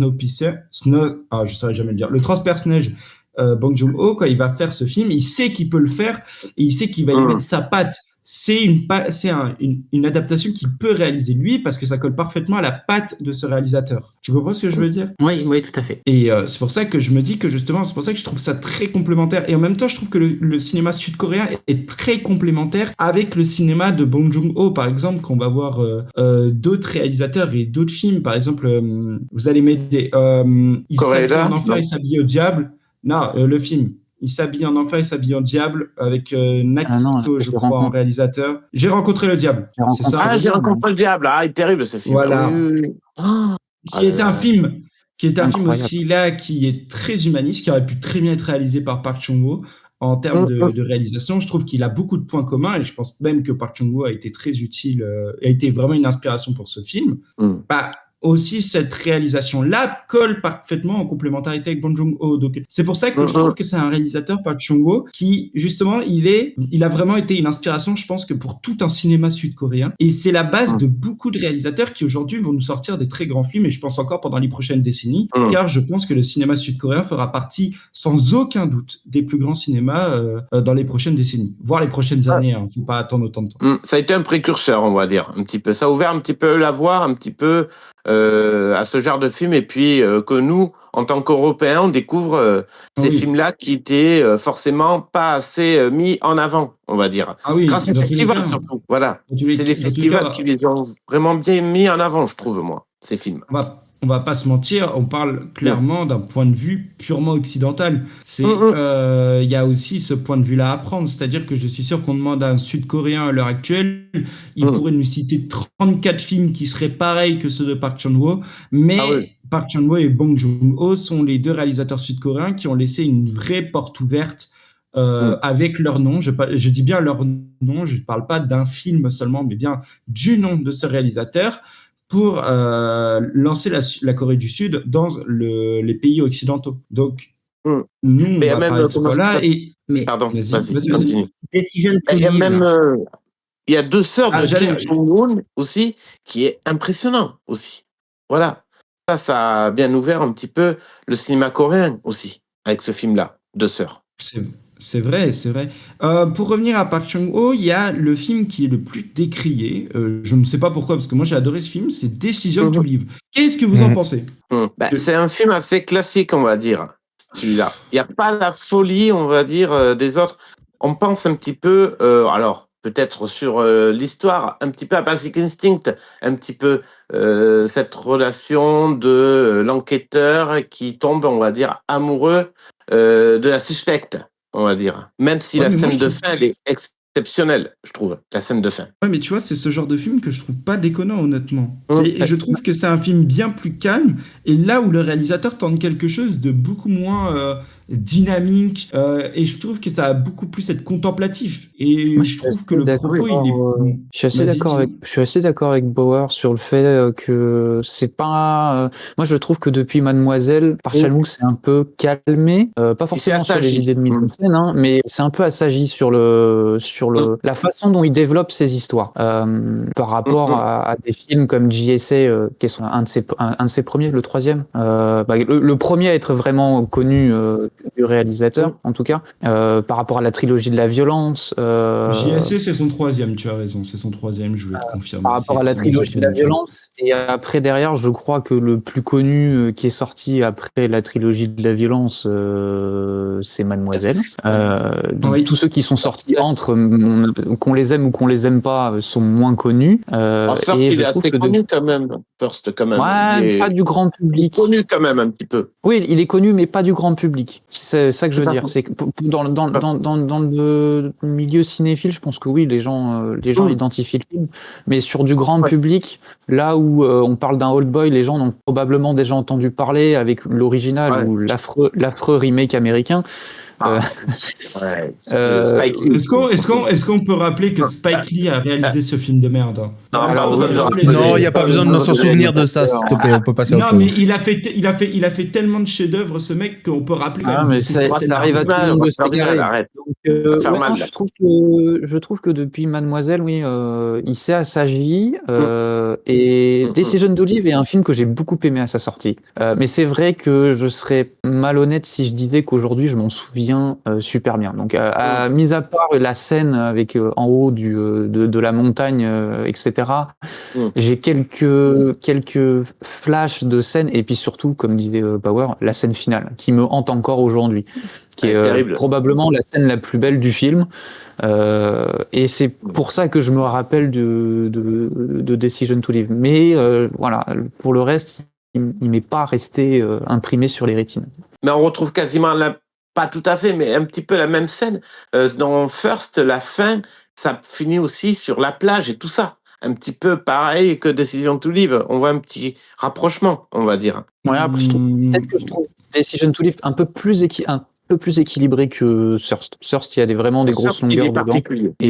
saurais jamais le dire, le transpersonnage, Bong Joon-ho, quand il va faire ce film, il sait qu'il peut le faire, et il sait qu'il va y mettre sa patte. C'est une adaptation qu'il peut réaliser lui, parce que ça colle parfaitement à la patte de ce réalisateur. Tu comprends ce que je veux dire ? Oui, tout à fait. Et c'est pour ça que je me dis que justement, c'est pour ça que je trouve ça très complémentaire. Et en même temps, je trouve que le cinéma sud-coréen est très complémentaire avec le cinéma de Bong Joon-ho, par exemple, qu'on va voir d'autres réalisateurs et d'autres films. Par exemple, vous allez m'aider. Il s'habille en enfant et s'habille au diable. Non, le film. Il s'habille en enfant et s'habille en diable avec Nakito, je crois, en réalisateur. J'ai rencontré le diable. C'est ça. J'ai rencontré le diable. Ah, il est terrible ce film. Voilà. Qui est un film Incroyable. aussi là, qui est très humaniste, qui aurait pu très bien être réalisé par Park Chan-wook. En termes de réalisation, je trouve qu'il a beaucoup de points communs, et je pense même que Park Chan-wook a été très utile, a été vraiment une inspiration pour ce film. Aussi, cette réalisation-là colle parfaitement en complémentarité avec Bong Joon-ho. Donc, c'est pour ça que je trouve que c'est un réalisateur, Park Chan-wook, qui, justement, il a vraiment été une inspiration, je pense, que pour tout un cinéma sud-coréen. Et c'est la base de beaucoup de réalisateurs qui, aujourd'hui, vont nous sortir des très grands films, et je pense encore pendant les prochaines décennies, car je pense que le cinéma sud-coréen fera partie, sans aucun doute, des plus grands cinémas dans les prochaines décennies, voire les prochaines années. Hein. Faut pas attendre autant de temps. Ça a été un précurseur, on va dire, un petit peu. Ça a ouvert un petit peu la voie, un petit peu à ce genre de film, et puis que nous, en tant qu'Européens, on découvre ces films-là qui étaient forcément pas assez mis en avant, on va dire. Grâce aux festivals, surtout. Voilà. C'est les festivals qui les ont vraiment bien mis en avant, je trouve, moi, ces films. On va pas se mentir, on parle clairement d'un point de vue purement occidental. Il y a aussi ce point de vue-là à prendre, c'est-à-dire que je suis sûr qu'on demande à un Sud-Coréen à l'heure actuelle, il pourrait nous citer 34 films qui seraient pareils que ceux de Park Chan-wook, mais Park Chan-wook et Bong Joon-ho sont les deux réalisateurs sud-coréens qui ont laissé une vraie porte ouverte avec leur nom. Je dis bien leur nom, je ne parle pas d'un film seulement, mais bien du nom de ce réalisateur, pour lancer la Corée du Sud dans les pays occidentaux. Donc, Hmm. nous, on Mais il y a va même, parler de ce comment ça là s'appelle et... Mais Pardon, vas-y, Vas-y. continue. Decision to Il y a même, Live. il y a deux sœurs Ah, de j'allais... Kim Jong-un aussi, qui est impressionnant aussi. Voilà. Ça a bien ouvert un petit peu le cinéma coréen aussi, avec ce film-là, Deux sœurs. C'est vrai, c'est vrai. Pour revenir à Park Chung-ho, il y a le film qui est le plus décrié. Je ne sais pas pourquoi, parce que moi j'ai adoré ce film, c'est Decision to Live. Qu'est-ce que vous en pensez? C'est un film assez classique, on va dire, celui-là. Il n'y a pas la folie, on va dire, des autres. On pense un petit peu, alors peut-être sur l'histoire, un petit peu à Basic Instinct, un petit peu cette relation de l'enquêteur qui tombe, on va dire, amoureux de la suspecte, on va dire. Même si Ouais, la mais moi, scène je de trouve... fin, elle est exceptionnelle, je trouve, la scène de fin. Ouais, mais tu vois, c'est ce genre de film que je trouve pas déconnant, honnêtement. Hum. Je trouve que c'est un film bien plus calme, et là où le réalisateur tente quelque chose de beaucoup moins dynamique, et je trouve que ça a beaucoup plus être contemplatif. Et Moi, je trouve que le propos, il est... je suis assez Vas-y, d'accord dis-nous. je suis assez d'accord avec Bauer sur le fait que c'est pas. Moi, je trouve que depuis Mademoiselle, Park Chan-wook s'est un peu calmé, pas Il s'est forcément sur les assagi. idées de mise en scène, hein, mais c'est un peu assagi sur la façon dont il développe ses histoires, par rapport à des films comme JSA, qui est un de ses premiers, le troisième. Le premier à être vraiment connu du réalisateur, en tout cas, par rapport à la trilogie de la violence. JSC, c'est son troisième, tu as raison, c'est son troisième, je voulais te confirmer. Par rapport à la trilogie de la violence. Et après, derrière, je crois que le plus connu qui est sorti après la trilogie de la violence, c'est Mademoiselle. Donc, Oui. tous ceux qui sont sortis entre, qu'on les aime ou qu'on les aime pas, sont moins connus. First, et il je est trouve assez que connu quand même. First, quand même. Ouais, pas du grand Il est public. connu quand même un petit peu. Oui, il est connu, mais pas du grand public. C'est ça que je veux dire. C'est que dans le milieu cinéphile, je pense que oui, les gens identifient le film. Mais sur du grand public, là où on parle d'un Old Boy, les gens ont probablement déjà entendu parler avec l'original ou l'affreux remake américain. Est-ce qu'on peut rappeler que Spike Lee a réalisé ce film de merde? Non, il n'y a pas besoin de s'en souvenir de ça, s'il te plaît, on peut passer à autre chose. Non, mais il a fait tellement de chefs-d'œuvre, ce mec, qu'on peut rappeler quand même. Mais ça arrive à tout le monde de s'égarer. Donc, je trouve que depuis Mademoiselle, oui, il s'est assagi. Et Decision to Live est un film que j'ai beaucoup aimé à sa sortie. Mais c'est vrai que je serais malhonnête si je disais qu'aujourd'hui, je m'en souviens super bien. Donc, mis à part la scène avec en haut de la montagne, etc., j'ai quelques flashs de scènes, et puis surtout, comme disait Bauer, la scène finale, qui me hante encore aujourd'hui, qui est probablement la scène la plus belle du film. Et c'est pour ça que je me rappelle de Decision to Live. Mais voilà, pour le reste, il m'est pas resté imprimé sur les rétines. Mais on retrouve quasiment pas tout à fait, mais un petit peu la même scène. Dans First, la fin, ça finit aussi sur la plage et tout ça. Un petit peu pareil que Decision to Live. On voit un petit rapprochement, on va dire. Ouais, après, peut-être que je trouve Decision to Live un peu plus équilibré que Thirst. Thirst, il y a vraiment des grosses longueurs dedans. Et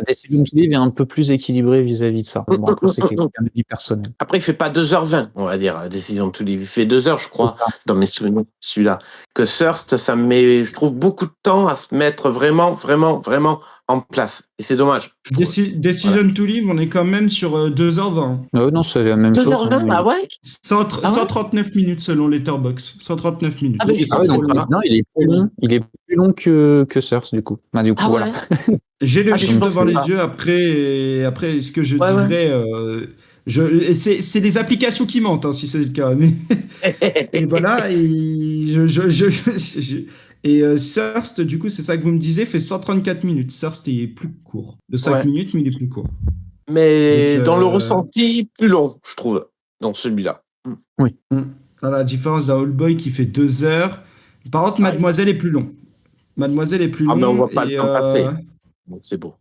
Decision to Live est un peu plus équilibré vis-à-vis de ça. Bon, après, c'est un avis personnel. Après, il fait pas 2h20, on va dire, Decision to Live. Il fait 2h, je crois, dans mes souvenirs, celui-là. Que Thirst, ça met, je trouve, beaucoup de temps à se mettre vraiment, vraiment, vraiment en place. Et c'est dommage. Decision to Live, on est quand même sur 2h20. Non, c'est la même chose. 2h20, ah ouais 139 minutes selon Letterboxd. 139 minutes. Il est plus long que Thirst, du coup. Voilà. J'ai le chiffre devant les yeux. Après, ce que je dirais... c'est les applications qui mentent, hein, si c'est le cas. Mais... et voilà, et Thirst, du coup, c'est ça que vous me disiez, fait 134 minutes. Thirst est plus court. De 5 minutes, mais il est plus court. Mais donc, dans le ressenti, plus long, je trouve, dans celui-là. Oui. À la différence d'un Old Boy qui fait 2 heures. Par contre, Mademoiselle est plus long. Mademoiselle est plus long. Mais on voit pas le temps passer. Donc, c'est beau.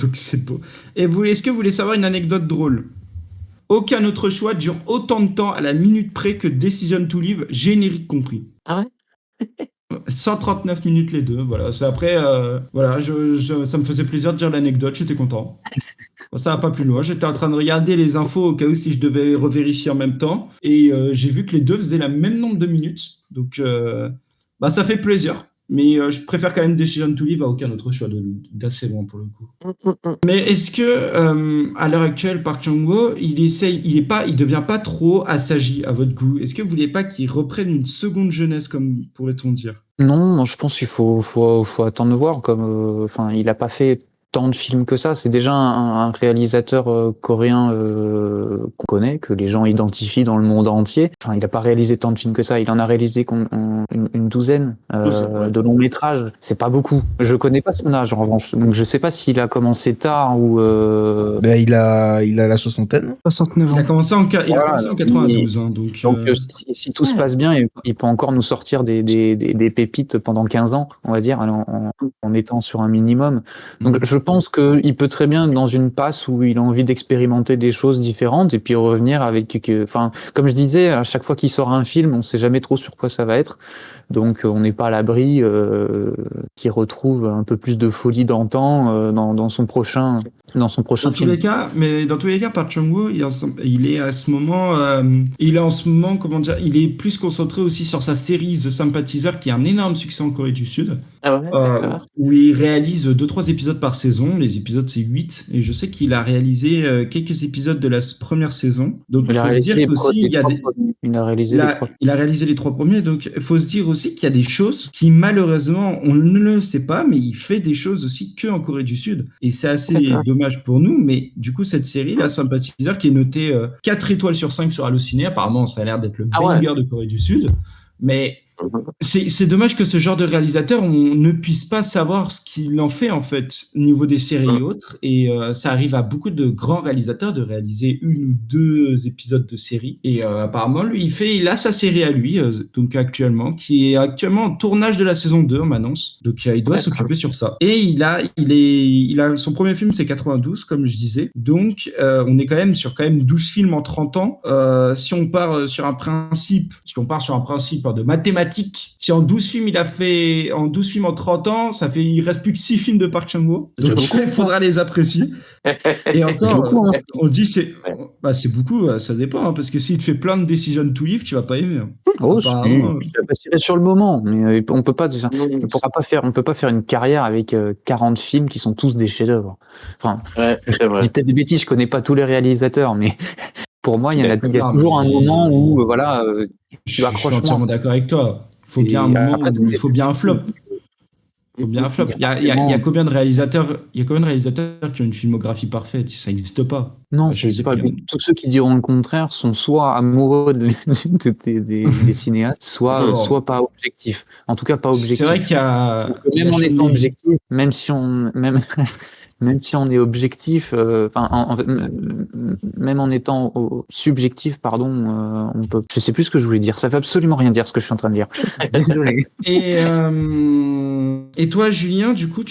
Donc, c'est beau. Et est-ce que vous voulez savoir une anecdote drôle? Aucun autre choix dure autant de temps à la minute près que Decision to Live, générique compris. Ah ouais 139 minutes les deux, voilà. C'est après, voilà, ça me faisait plaisir de dire l'anecdote, j'étais content. Bon, ça va pas plus loin. J'étais en train de regarder les infos au cas où si je devais revérifier en même temps. Et j'ai vu que les deux faisaient la même nombre de minutes. Donc, ça fait plaisir. Mais je préfère quand même Decision to Live à aucun autre choix d'assez loin pour le coup. Mais est-ce que à l'heure actuelle, Park Chan-wook, il devient pas trop assagi à votre goût? Est-ce que vous voulez pas qu'il reprenne une seconde jeunesse, comme pourrait-on dire? Non, je pense qu'il faut attendre de voir. Il a pas fait tant de films que ça. C'est déjà un réalisateur coréen qu'on connaît, que les gens identifient dans le monde entier. Enfin, il a pas réalisé tant de films que ça. Il en a réalisé une douzaine de longs métrages. C'est pas beaucoup. Je connais pas son âge en revanche, donc je sais pas s'il a commencé tard ou. Il a la soixantaine. 69 ans. Il a commencé en 92. Donc si tout se passe bien, il peut encore nous sortir des pépites pendant 15 ans, on va dire, en étant sur un minimum. Donc je pense qu'il peut très bien être dans une passe où il a envie d'expérimenter des choses différentes et puis revenir avec... comme je disais, à chaque fois qu'il sort un film, on sait jamais trop sur quoi ça va être. Donc on n'est pas à l'abri qu'il retrouve un peu plus de folie d'antan dans son prochain film. Dans tous les cas, Park Chan-wook, il est à ce moment, il est plus concentré aussi sur sa série The Sympathizer, qui est un énorme succès en Corée du Sud. Ah ouais, d'accord. Où il réalise 2-3 épisodes par saison. Les épisodes, c'est 8. Et je sais qu'il a réalisé quelques épisodes de la première saison. Donc, il faut se dire qu'aussi, il a réalisé les 3 premiers. Donc, il faut se dire aussi qu'il y a des choses qui, malheureusement, on ne le sait pas, mais il fait des choses aussi que en Corée du Sud. Et c'est assez dommage pour nous. Mais du coup, cette série, la Sympathizer, qui est notée 4 étoiles sur 5 sur Allociné, apparemment, ça a l'air d'être le banger de Corée du Sud. Mais c'est dommage que ce genre de réalisateur, on ne puisse pas savoir ce qu'il en fait, en fait, au niveau des séries et autres. Et ça arrive à beaucoup de grands réalisateurs de réaliser 1 ou 2 épisodes de série. Et apparemment, lui, il a sa série à lui, donc actuellement, qui est actuellement en tournage de la saison 2, on m'annonce. Donc il doit s'occuper sur ça. Et il a son premier film, c'est 92, comme je disais. Donc on est quand même sur 12 films en 30 ans. Si on part sur un principe de mathématiques, si en 12 films en 30 ans, il reste plus que 6 films de Park Chan-wook. Donc il faudra les apprécier. Et encore, on dit c'est beaucoup, ça dépend, hein, parce que s'il te fait plein de Decision to Live, tu vas pas aimer. Hein. Oh, ça va tirer sur le moment, mais on peut pas faire une carrière avec 40 films qui sont tous des chefs-d'œuvre. Enfin, c'est vrai. Je dis peut-être des bêtises, je connais pas tous les réalisateurs, mais pour moi, il y a toujours un moment où tu accroches. Je suis entièrement d'accord avec toi. Il faut bien un flop. Il y a combien de réalisateurs qui ont une filmographie parfaite? Ça n'existe pas. Non, c'est pas. Tous ceux qui diront le contraire sont soit amoureux des cinéastes, soit pas objectifs. En tout cas, pas objectifs. C'est vrai qu'il y a. Même en étant objectif, même si on est objectif, même en étant subjectif, on peut. Je sais plus ce que je voulais dire. Ça veut absolument rien dire ce que je suis en train de dire. Désolé. Et toi, Julien, du coup,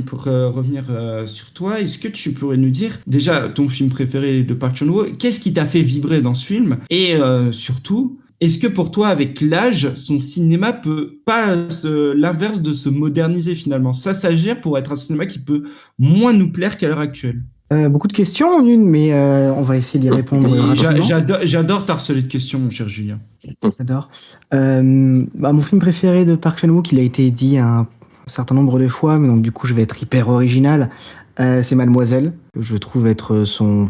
pour revenir sur toi, est-ce que tu pourrais nous dire déjà ton film préféré de Park Chan-wook? Qu'est-ce qui t'a fait vibrer dans ce film? Et surtout, est-ce que pour toi, avec l'âge, son cinéma peut pas l'inverse de se moderniser finalement, s'assagir pour être un cinéma qui peut moins nous plaire qu'à l'heure actuelle? Beaucoup de questions en une, mais on va essayer d'y répondre rapidement. J'adore t'harceler de questions, mon cher Julien. J'adore. Mon film préféré de Park Chan-wook, il a été dit un certain nombre de fois, mais donc du coup je vais être hyper original. C'est Mademoiselle, que je trouve être son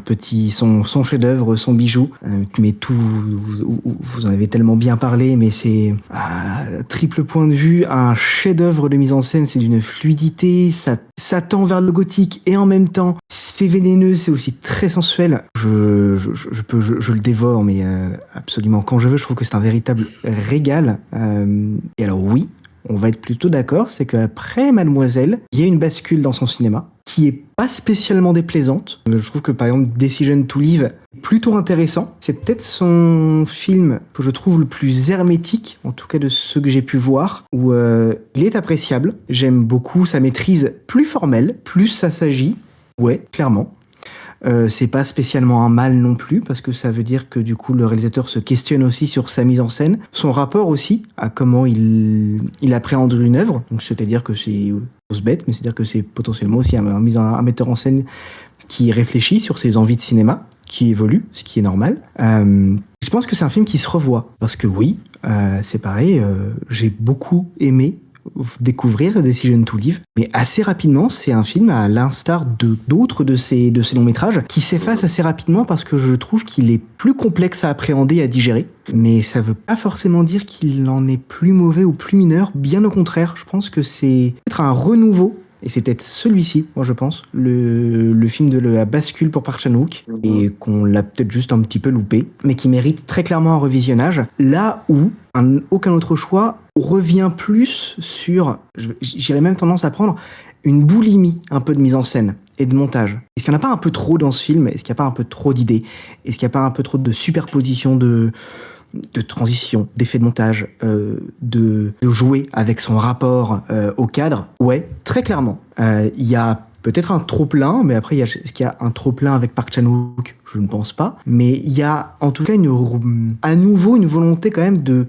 chef-d'œuvre, son bijou. Mais vous en avez tellement bien parlé, mais c'est triple point de vue, un chef-d'œuvre de mise en scène, c'est d'une fluidité, ça tend vers le gothique et en même temps c'est vénéneux, c'est aussi très sensuel. Je le dévore, mais absolument quand je veux. Je trouve que c'est un véritable régal. Et alors oui, on va être plutôt d'accord, c'est qu'après Mademoiselle, il y a une bascule dans son cinéma qui est pas spécialement déplaisante. Je trouve que par exemple Decision to Live est plutôt intéressant. C'est peut-être son film que je trouve le plus hermétique, en tout cas de ceux que j'ai pu voir, où il est appréciable. J'aime beaucoup sa maîtrise plus formelle, plus ça s'agit. Ouais, clairement. C'est pas spécialement un mal non plus, parce que ça veut dire que du coup le réalisateur se questionne aussi sur sa mise en scène, son rapport aussi à comment il appréhende une œuvre. Donc c'est-à-dire que c'est bête, mais c'est-à-dire que c'est potentiellement aussi un metteur en scène qui réfléchit sur ses envies de cinéma, qui évolue, ce qui est normal. Je pense que c'est un film qui se revoit. Parce que oui, c'est pareil, j'ai beaucoup aimé découvrir Decision to Live, mais assez rapidement, c'est un film à l'instar de d'autres de ces longs métrages qui s'efface assez rapidement parce que je trouve qu'il est plus complexe à appréhender, à digérer, mais ça veut pas forcément dire qu'il en est plus mauvais ou plus mineur, bien au contraire, je pense que c'est peut-être un renouveau. Et c'est peut-être celui-ci, moi je pense, le film de la bascule pour Park Chan-wook, et qu'on l'a peut-être juste un petit peu loupé, mais qui mérite très clairement un revisionnage, là où aucun autre choix revient plus sur, j'irais même tendance à prendre, une boulimie un peu de mise en scène et de montage. Est-ce qu'il n'y en a pas un peu trop dans ce film? Est-ce qu'il n'y a pas un peu trop d'idées? Est-ce qu'il n'y a pas un peu trop de superposition de transition, d'effet de montage, de jouer avec son rapport au cadre? Ouais, très clairement. Il y a peut-être un trop-plein, mais après, est-ce qu'il y a un trop-plein avec Park Chan-wook? Je ne pense pas. Mais il y a en tout cas à nouveau une volonté quand même de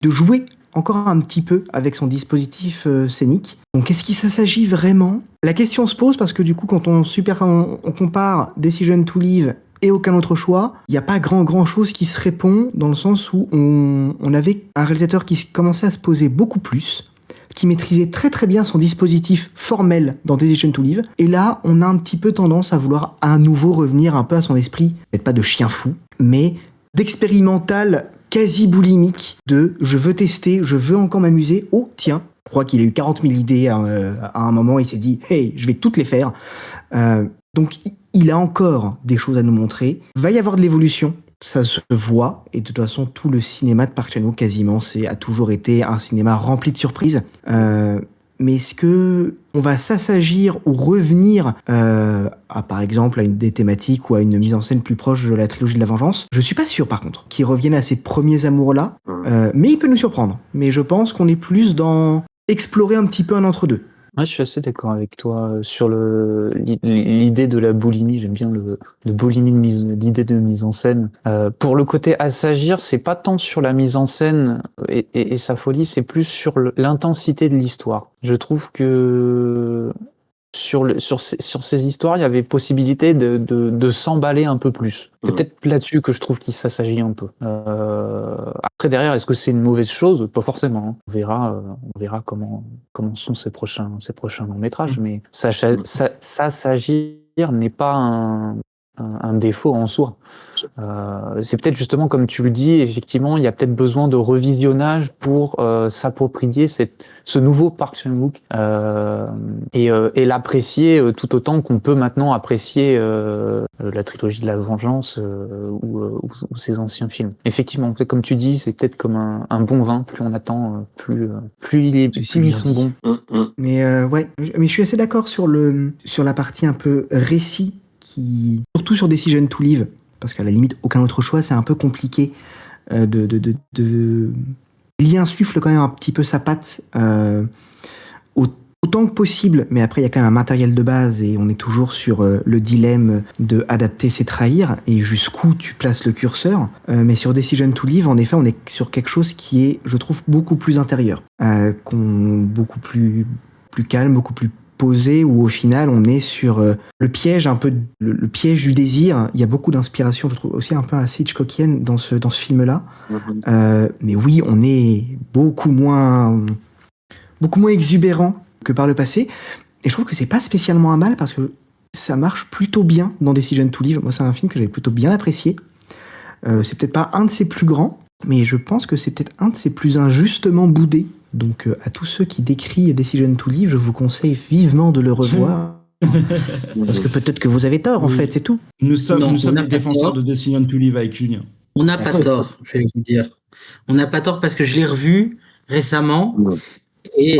jouer encore un petit peu avec son dispositif scénique. Donc est-ce qu'il s'agit vraiment? La question se pose parce que du coup, quand on compare Decision to Live et aucun autre choix, il n'y a pas grand chose qui se répond, dans le sens où on avait un réalisateur qui commençait à se poser beaucoup plus, qui maîtrisait très très bien son dispositif formel dans Decision to Live, et là on a un petit peu tendance à vouloir à nouveau revenir un peu à son esprit, peut-être pas de chien fou, mais d'expérimental quasi boulimique, de je veux tester, je veux encore m'amuser, oh tiens, je crois qu'il a eu 40 000 idées à un moment, il s'est dit hey, je vais toutes les faire. Donc il a encore des choses à nous montrer. Va y avoir de l'évolution, ça se voit. Et de toute façon, tout le cinéma de Park Chan-wook, quasiment, a toujours été un cinéma rempli de surprises. Mais est-ce que on va s'assagir ou revenir par exemple, à des thématiques ou à une mise en scène plus proche de la trilogie de la vengeance? Je suis pas sûr, par contre, qu'ils reviennent à ces premiers amours-là. Mais il peut nous surprendre. Mais je pense qu'on est plus dans explorer un petit peu un entre-deux. Ouais, je suis assez d'accord avec toi sur l'idée de la boulimie. J'aime bien le boulimie l'idée de mise en scène. Pour le côté assagir, c'est pas tant sur la mise en scène et sa folie, c'est plus sur l'intensité de l'histoire. Je trouve que sur ces histoires, il y avait possibilité de s'emballer un peu plus. C'est peut-être là-dessus que je trouve qu'il s'assagit un peu. Après, derrière, est-ce que c'est une mauvaise chose? Pas forcément. Hein. On verra comment sont ces prochains longs métrages. Mais s'assagir n'est pas un défaut en soi. C'est peut-être justement comme tu le dis, effectivement, il y a peut-être besoin de revisionnage pour s'approprier ce nouveau Park Chan-wook et l'apprécier tout autant qu'on peut maintenant apprécier la trilogie de la vengeance ou ses anciens films. Effectivement, comme tu dis, c'est peut-être comme un bon vin, plus on attend, plus ils sont bons. Mais ouais, mais je suis assez d'accord sur la partie un peu récit, surtout sur Decision to Live, parce qu'à la limite, aucun autre choix, c'est un peu compliqué il y insuffle quand même un petit peu sa patte autant que possible, mais après il y a quand même un matériel de base et on est toujours sur le dilemme de adapter, c'est trahir, et jusqu'où tu places le curseur. Mais sur Decision to Live, en effet, on est sur quelque chose qui est, je trouve, beaucoup plus intérieur, beaucoup plus calme, beaucoup plus posé, où au final on est sur le piège un peu, le piège du désir. Il y a beaucoup d'inspiration, je trouve aussi un peu assez Hitchcockienne dans ce film-là. Mais oui, on est beaucoup moins exubérant que par le passé, et je trouve que c'est pas spécialement un mal, parce que ça marche plutôt bien dans Decision to Live. Moi, c'est un film que j'avais plutôt bien apprécié. C'est peut-être pas un de ses plus grands, mais je pense que c'est peut-être un de ses plus injustement boudés. Donc à tous ceux qui décrient Decision to Live, je vous conseille vivement de le revoir. Parce que peut-être que vous avez tort, en fait, c'est tout. Nous sommes les défenseurs de Decision to Live avec Julien. On n'a pas tort, je vais vous dire. On n'a pas tort parce que je l'ai revu récemment et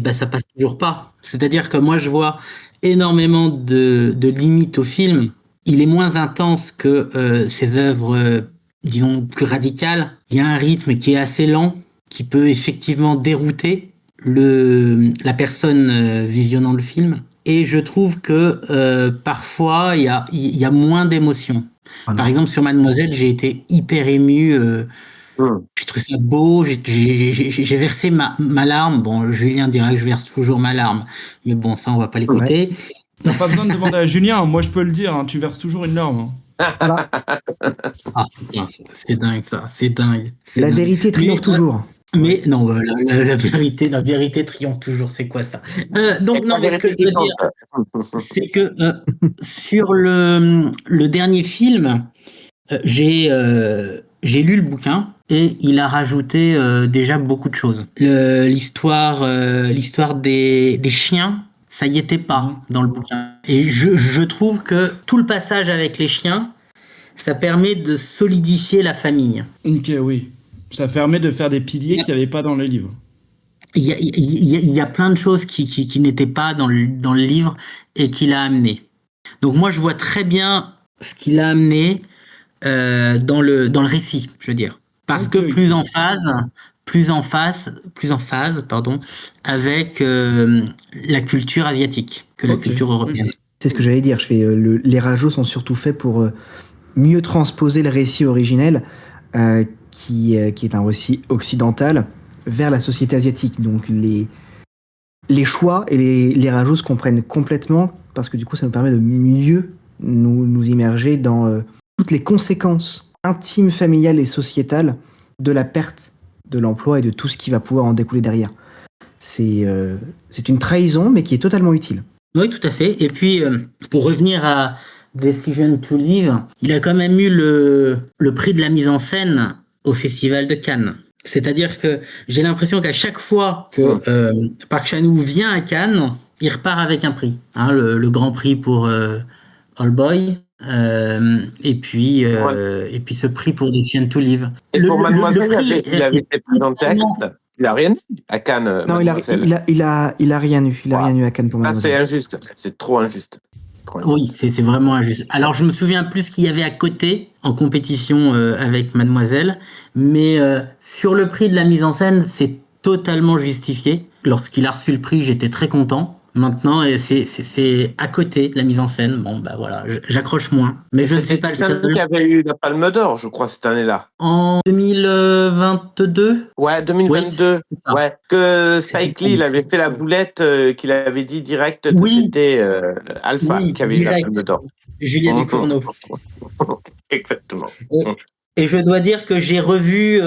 ben ça passe toujours pas. C'est-à-dire que moi je vois énormément de limites au film. Il est moins intense que ses œuvres, disons, plus radicales. Il y a un rythme qui est assez lent, qui peut effectivement dérouter la personne visionnant le film. Et je trouve que parfois, il y a moins d'émotions. Par exemple, sur Mademoiselle, j'ai été hyper ému. J'ai trouvé ça beau. J'ai versé ma larme. Bon, Julien dira que je verse toujours ma larme. Mais bon, ça, on va pas l'écouter. T'as pas besoin de demander à Julien, moi je peux le dire, hein, tu verses toujours une larme. Voilà. Ah, putain, c'est dingue ça, c'est dingue. C'est La dingue. vérité triomphe toujours. Mais non, la vérité triomphe toujours, c'est quoi ça? Donc, non, mais ce que je veux dire, c'est que sur le dernier film, j'ai lu le bouquin et il a rajouté déjà beaucoup de choses. L'histoire des chiens, ça y était pas dans le bouquin. Et je trouve que tout le passage avec les chiens, ça permet de solidifier la famille. Ok, oui. Ça permet de faire des piliers qu'il n'y avait pas dans le livre. Il y a plein de choses qui n'étaient pas dans le livre et qu'il a amené. Donc moi, je vois très bien ce qu'il a amené dans le récit, je veux dire. Parce que plus en phase, avec la culture asiatique que la culture européenne. C'est ce que j'allais dire. Les rajouts sont surtout faits pour mieux transposer le récit originel, qui est un récit occidental, vers la société asiatique. Donc les choix et les rajouts se comprennent complètement, parce que du coup ça nous permet de mieux nous immerger dans toutes les conséquences intimes, familiales et sociétales de la perte de l'emploi et de tout ce qui va pouvoir en découler derrière. C'est une trahison, mais qui est totalement utile. Oui, tout à fait. Et puis, pour revenir à Decision to Live, il a quand même eu le prix de la mise en scène au Festival de Cannes. C'est-à-dire que j'ai l'impression qu'à chaque fois que Park Chan-wook vient à Cannes, il repart avec un prix. Hein, le grand prix pour All Boy, et puis ce prix pour Decision to Live. Et pour Mademoiselle, il avait été présenté à Cannes. Il n'a rien eu à Cannes. Non, il a rien eu. Il a rien eu à Cannes pour Mademoiselle. C'est injuste. C'est trop injuste. Oui, c'est vraiment injuste. Alors, je me souviens plus ce qu'il y avait à côté en compétition avec Mademoiselle, mais sur le prix de la mise en scène, c'est totalement justifié. Lorsqu'il a reçu le prix, j'étais très content. Maintenant, c'est à côté de la mise en scène. Bon, bah voilà, j'accroche moins. Mais je ne suis pas le seul. Qui avait eu la Palme d'Or, je crois, cette année-là. En 2022. Ouais, 2022. Oui, ouais. Que Spike Lee, il avait fait la boulette, qu'il avait dit direct que c'était Alpha qui avait eu la Palme d'Or. Julien Ducournau. Exactement. Et je dois dire que j'ai revu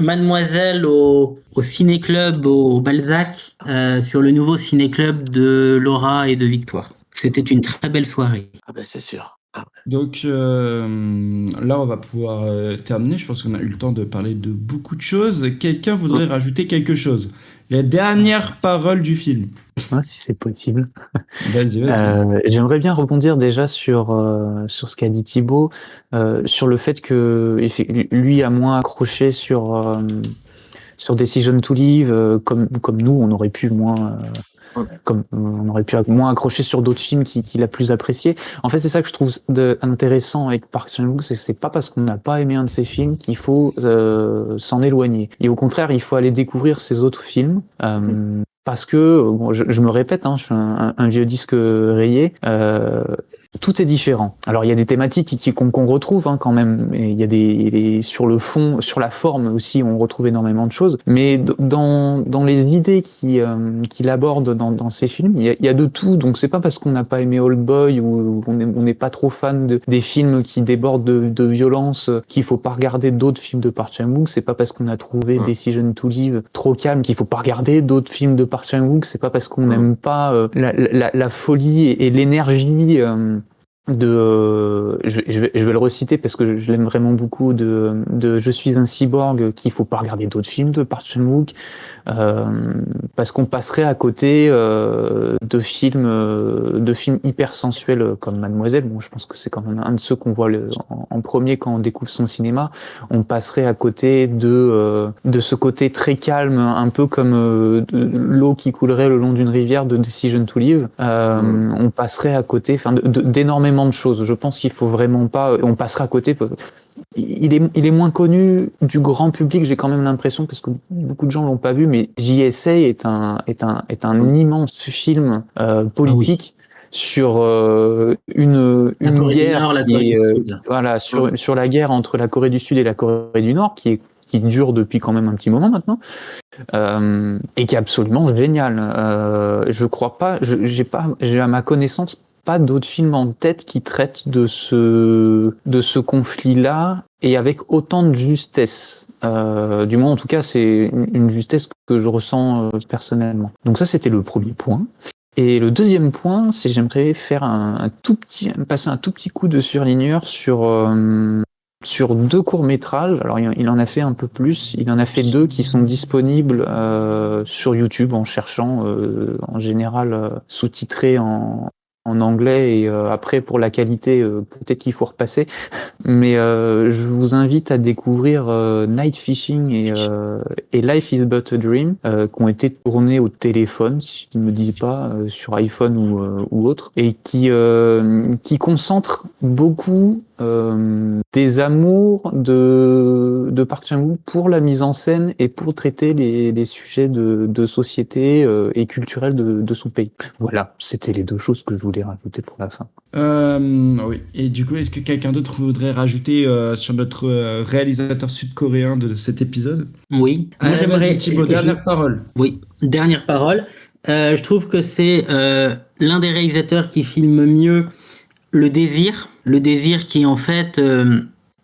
Mademoiselle au ciné-club au Balzac, sur le nouveau ciné-club de Laura et de Victoire. C'était une très belle soirée. Ah ben c'est sûr. Donc là, on va pouvoir terminer. Je pense qu'on a eu le temps de parler de beaucoup de choses. Quelqu'un voudrait rajouter quelque chose? Les dernières paroles du film. Ouais, si c'est possible. Vas-y. J'aimerais bien rebondir déjà sur ce qu'a dit Thibaut, sur le fait que lui a moins accroché sur Decision to Live, comme nous, on aurait pu moins accrocher sur d'autres films qu'il a plus apprécié. En fait, c'est ça que je trouve intéressant avec Park Chan-wook, c'est pas parce qu'on n'a pas aimé un de ses films qu'il faut s'en éloigner. Et au contraire, il faut aller découvrir ses autres films. Parce que, bon, je me répète, hein, je suis un vieux disque rayé, tout est différent. Alors il y a des thématiques qu'on retrouve quand même, et il y a sur le fond, sur la forme aussi, on retrouve énormément de choses, mais dans les idées qu'il aborde dans ces films, il y a de tout. Donc c'est pas parce qu'on n'a pas aimé Old Boy ou on n'est pas trop fan des films qui débordent de violence qu'il faut pas regarder d'autres films de Park Chan-wook. C'est pas parce qu'on a trouvé Decision to Live trop calme qu'il faut pas regarder d'autres films de Park Chan-wook. C'est pas parce qu'on n'aime pas la folie et l'énergie je vais le reciter parce que je l'aime vraiment beaucoup, de Je suis un cyborg, qu'il faut pas regarder d'autres films de Park Chan-wook, parce qu'on passerait à côté de films hyper sensuels comme Mademoiselle. Bon, je pense que c'est quand même un de ceux qu'on voit en premier quand on découvre son cinéma. On passerait à côté de ce côté très calme, un peu comme l'eau qui coulerait le long d'une rivière de Decision to Live. On passerait à côté d'énormément de choses. Je pense qu'il faut vraiment pas. On passera à côté. Il est moins connu du grand public, j'ai quand même l'impression, parce que beaucoup de gens l'ont pas vu, mais JSA est un immense film politique sur une guerre sur la guerre entre la Corée du Sud et la Corée du Nord, qui dure depuis quand même un petit moment maintenant, et qui est absolument génial. Je crois pas, j'ai à ma connaissance pas d'autres films en tête qui traitent de ce conflit-là et avec autant de justesse. Du moins, en tout cas, c'est une justesse que je ressens personnellement. Donc ça, c'était le premier point. Et le deuxième point, c'est j'aimerais faire passer un tout petit coup de surligneur sur 2 courts-métrages. Alors, il en a fait un peu plus. Il en a fait 2 qui sont disponibles sur YouTube en cherchant, en général, sous-titrés en anglais. Et après, pour la qualité, peut-être qu'il faut repasser. Mais je vous invite à découvrir Night Fishing et Life is But a Dream, qui ont été tournés au téléphone, si je ne me dis pas, sur iPhone ou autre, et qui concentrent beaucoup des amours de Park Chan-wook pour la mise en scène et pour traiter les sujets de société et culturels de son pays. Voilà, c'était les 2 choses que je voulais rajouter pour la fin. Oui. Et du coup, est-ce que quelqu'un d'autre voudrait rajouter sur notre réalisateur sud-coréen de cet épisode? Oui. Moi, j'aimerais Thibaut, dernière parole. Oui, dernière parole. Je trouve que c'est l'un des réalisateurs qui filme mieux le désir qui est en fait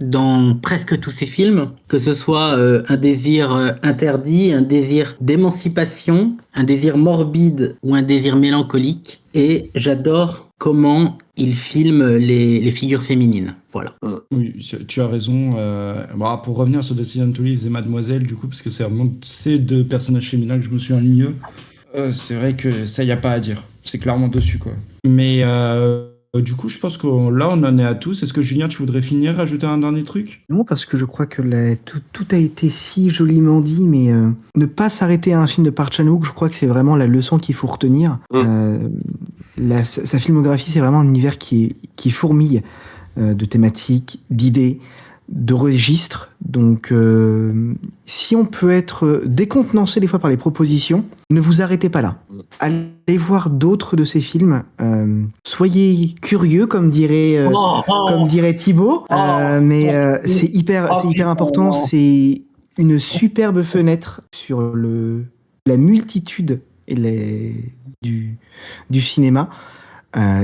dans presque tous ses films, que ce soit un désir interdit, un désir d'émancipation, un désir morbide ou un désir mélancolique. Et j'adore comment il filme les figures féminines. Voilà. Oui, tu as raison. Pour revenir sur Decision to Live et Mademoiselle, du coup, parce que c'est vraiment ces 2 personnages féminins que je me souviens le mieux, c'est vrai que ça, y a pas à dire. C'est clairement dessus, quoi. Mais du coup, je pense que là, on en est à tous. Est-ce que Julien, tu voudrais finir, rajouter un dernier truc? Non, parce que je crois que tout a été si joliment dit, mais ne pas s'arrêter à un film de Park Chan-wook, je crois que c'est vraiment la leçon qu'il faut retenir. Sa filmographie, c'est vraiment un univers qui fourmille de thématiques, d'idées, de registres. Donc, si on peut être décontenancé des fois par les propositions, ne vous arrêtez pas là. Allez voir d'autres de ces films. Soyez curieux, comme dirait Thibaut. Mais c'est hyper important. C'est une superbe fenêtre sur la multitude du cinéma.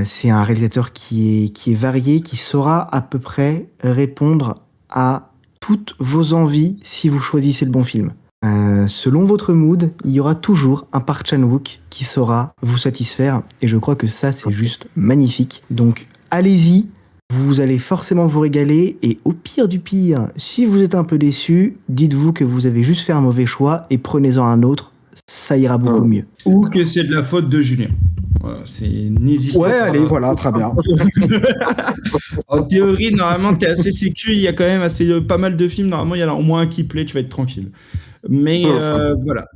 C'est un réalisateur qui est varié, qui saura à peu près répondre à toutes vos envies si vous choisissez le bon film. Selon votre mood, il y aura toujours un Park Chan-wook qui saura vous satisfaire, et je crois que ça, c'est juste magnifique. Donc allez-y, vous allez forcément vous régaler, et au pire du pire, si vous êtes un peu déçu, dites-vous que vous avez juste fait un mauvais choix et prenez-en un autre, ça ira beaucoup mieux. Ou que c'est de la faute de Julien. Voilà, n'hésite pas. Ouais, allez, voilà, très bien. En théorie, normalement, t'es assez sécu. Il y a quand même pas mal de films. Normalement, il y en a au moins un qui plaît. Tu vas être tranquille. Mais voilà.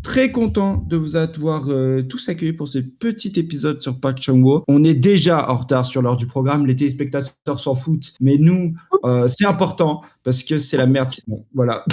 Très content de vous avoir tous accueillis pour ce petit épisode sur Park Chan-wook. On est déjà en retard sur l'heure du programme. Les téléspectateurs s'en foutent. Mais nous, c'est important parce que c'est la merde sinon. Voilà.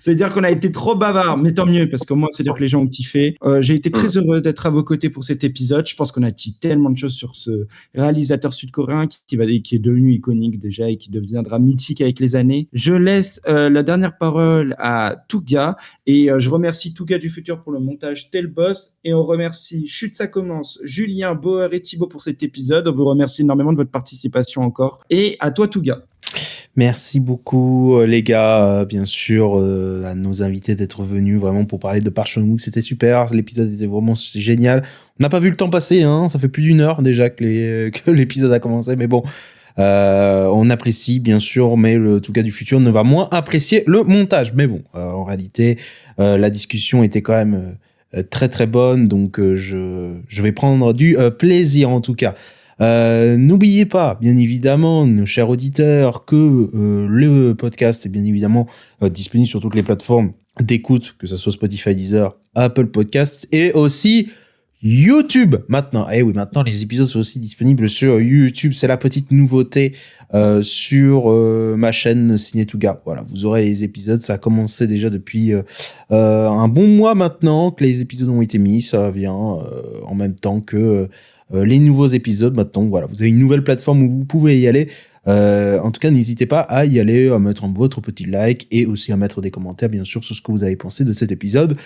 C'est-à-dire qu'on a été trop bavard, mais tant mieux, parce qu'au moins, c'est-à-dire que les gens ont kiffé. J'ai été très heureux d'être à vos côtés pour cet épisode. Je pense qu'on a dit tellement de choses sur ce réalisateur sud-coréen qui est devenu iconique déjà et qui deviendra mythique avec les années. Je laisse la dernière parole à Touga, et je remercie Touga du futur pour le montage tel boss, et on remercie Chut ça commence, Julien, Bauer et Thibaut pour cet épisode. On vous remercie énormément de votre participation encore. Et à toi, Touga. Merci beaucoup les gars, bien sûr à nos invités d'être venus vraiment pour parler de Park Chan-wook, c'était super, l'épisode était vraiment génial. On n'a pas vu le temps passer, hein, ça fait plus d'1 heure déjà que l'épisode a commencé, mais bon, on apprécie bien sûr, mais le Touga du futur ne va moins apprécier le montage. Mais bon, en réalité, la discussion était quand même très très bonne, donc je vais prendre du plaisir en tout cas. N'oubliez pas, bien évidemment, nos chers auditeurs, que le podcast est bien évidemment disponible sur toutes les plateformes d'écoute, que ce soit Spotify, Deezer, Apple Podcasts et aussi YouTube maintenant. Et oui, maintenant les épisodes sont aussi disponibles sur YouTube. C'est la petite nouveauté sur ma chaîne Ciné Touga. Voilà, vous aurez les épisodes. Ça a commencé déjà depuis un bon mois maintenant que les épisodes ont été mis. Ça vient en même temps que les nouveaux épisodes. Maintenant, voilà, vous avez une nouvelle plateforme où vous pouvez y aller. En tout cas, n'hésitez pas à y aller, à mettre votre petit like et aussi à mettre des commentaires, bien sûr, sur ce que vous avez pensé de cet épisode.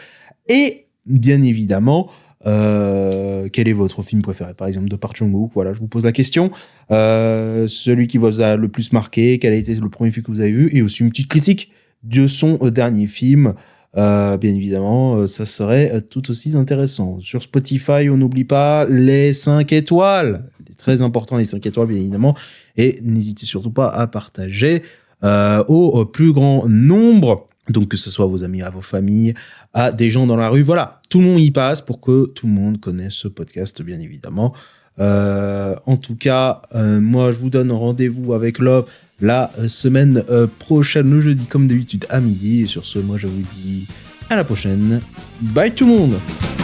Et bien évidemment, Quel est votre film préféré, par exemple, de Park Chan-wook? Voilà, je vous pose la question. Celui qui vous a le plus marqué, quel a été le premier film que vous avez vu, et aussi une petite critique de son dernier film. Bien évidemment, ça serait tout aussi intéressant. Sur Spotify, on n'oublie pas les 5 étoiles. C'est très important, les 5 étoiles, bien évidemment. Et n'hésitez surtout pas à partager au plus grand nombre. Donc, que ce soit à vos amis, à vos familles, à des gens dans la rue. Voilà, tout le monde y passe pour que tout le monde connaisse ce podcast, bien évidemment. En tout cas, moi, je vous donne rendez-vous avec Love la semaine prochaine, le jeudi, comme d'habitude, à midi. Et sur ce, moi, je vous dis à la prochaine. Bye tout le monde!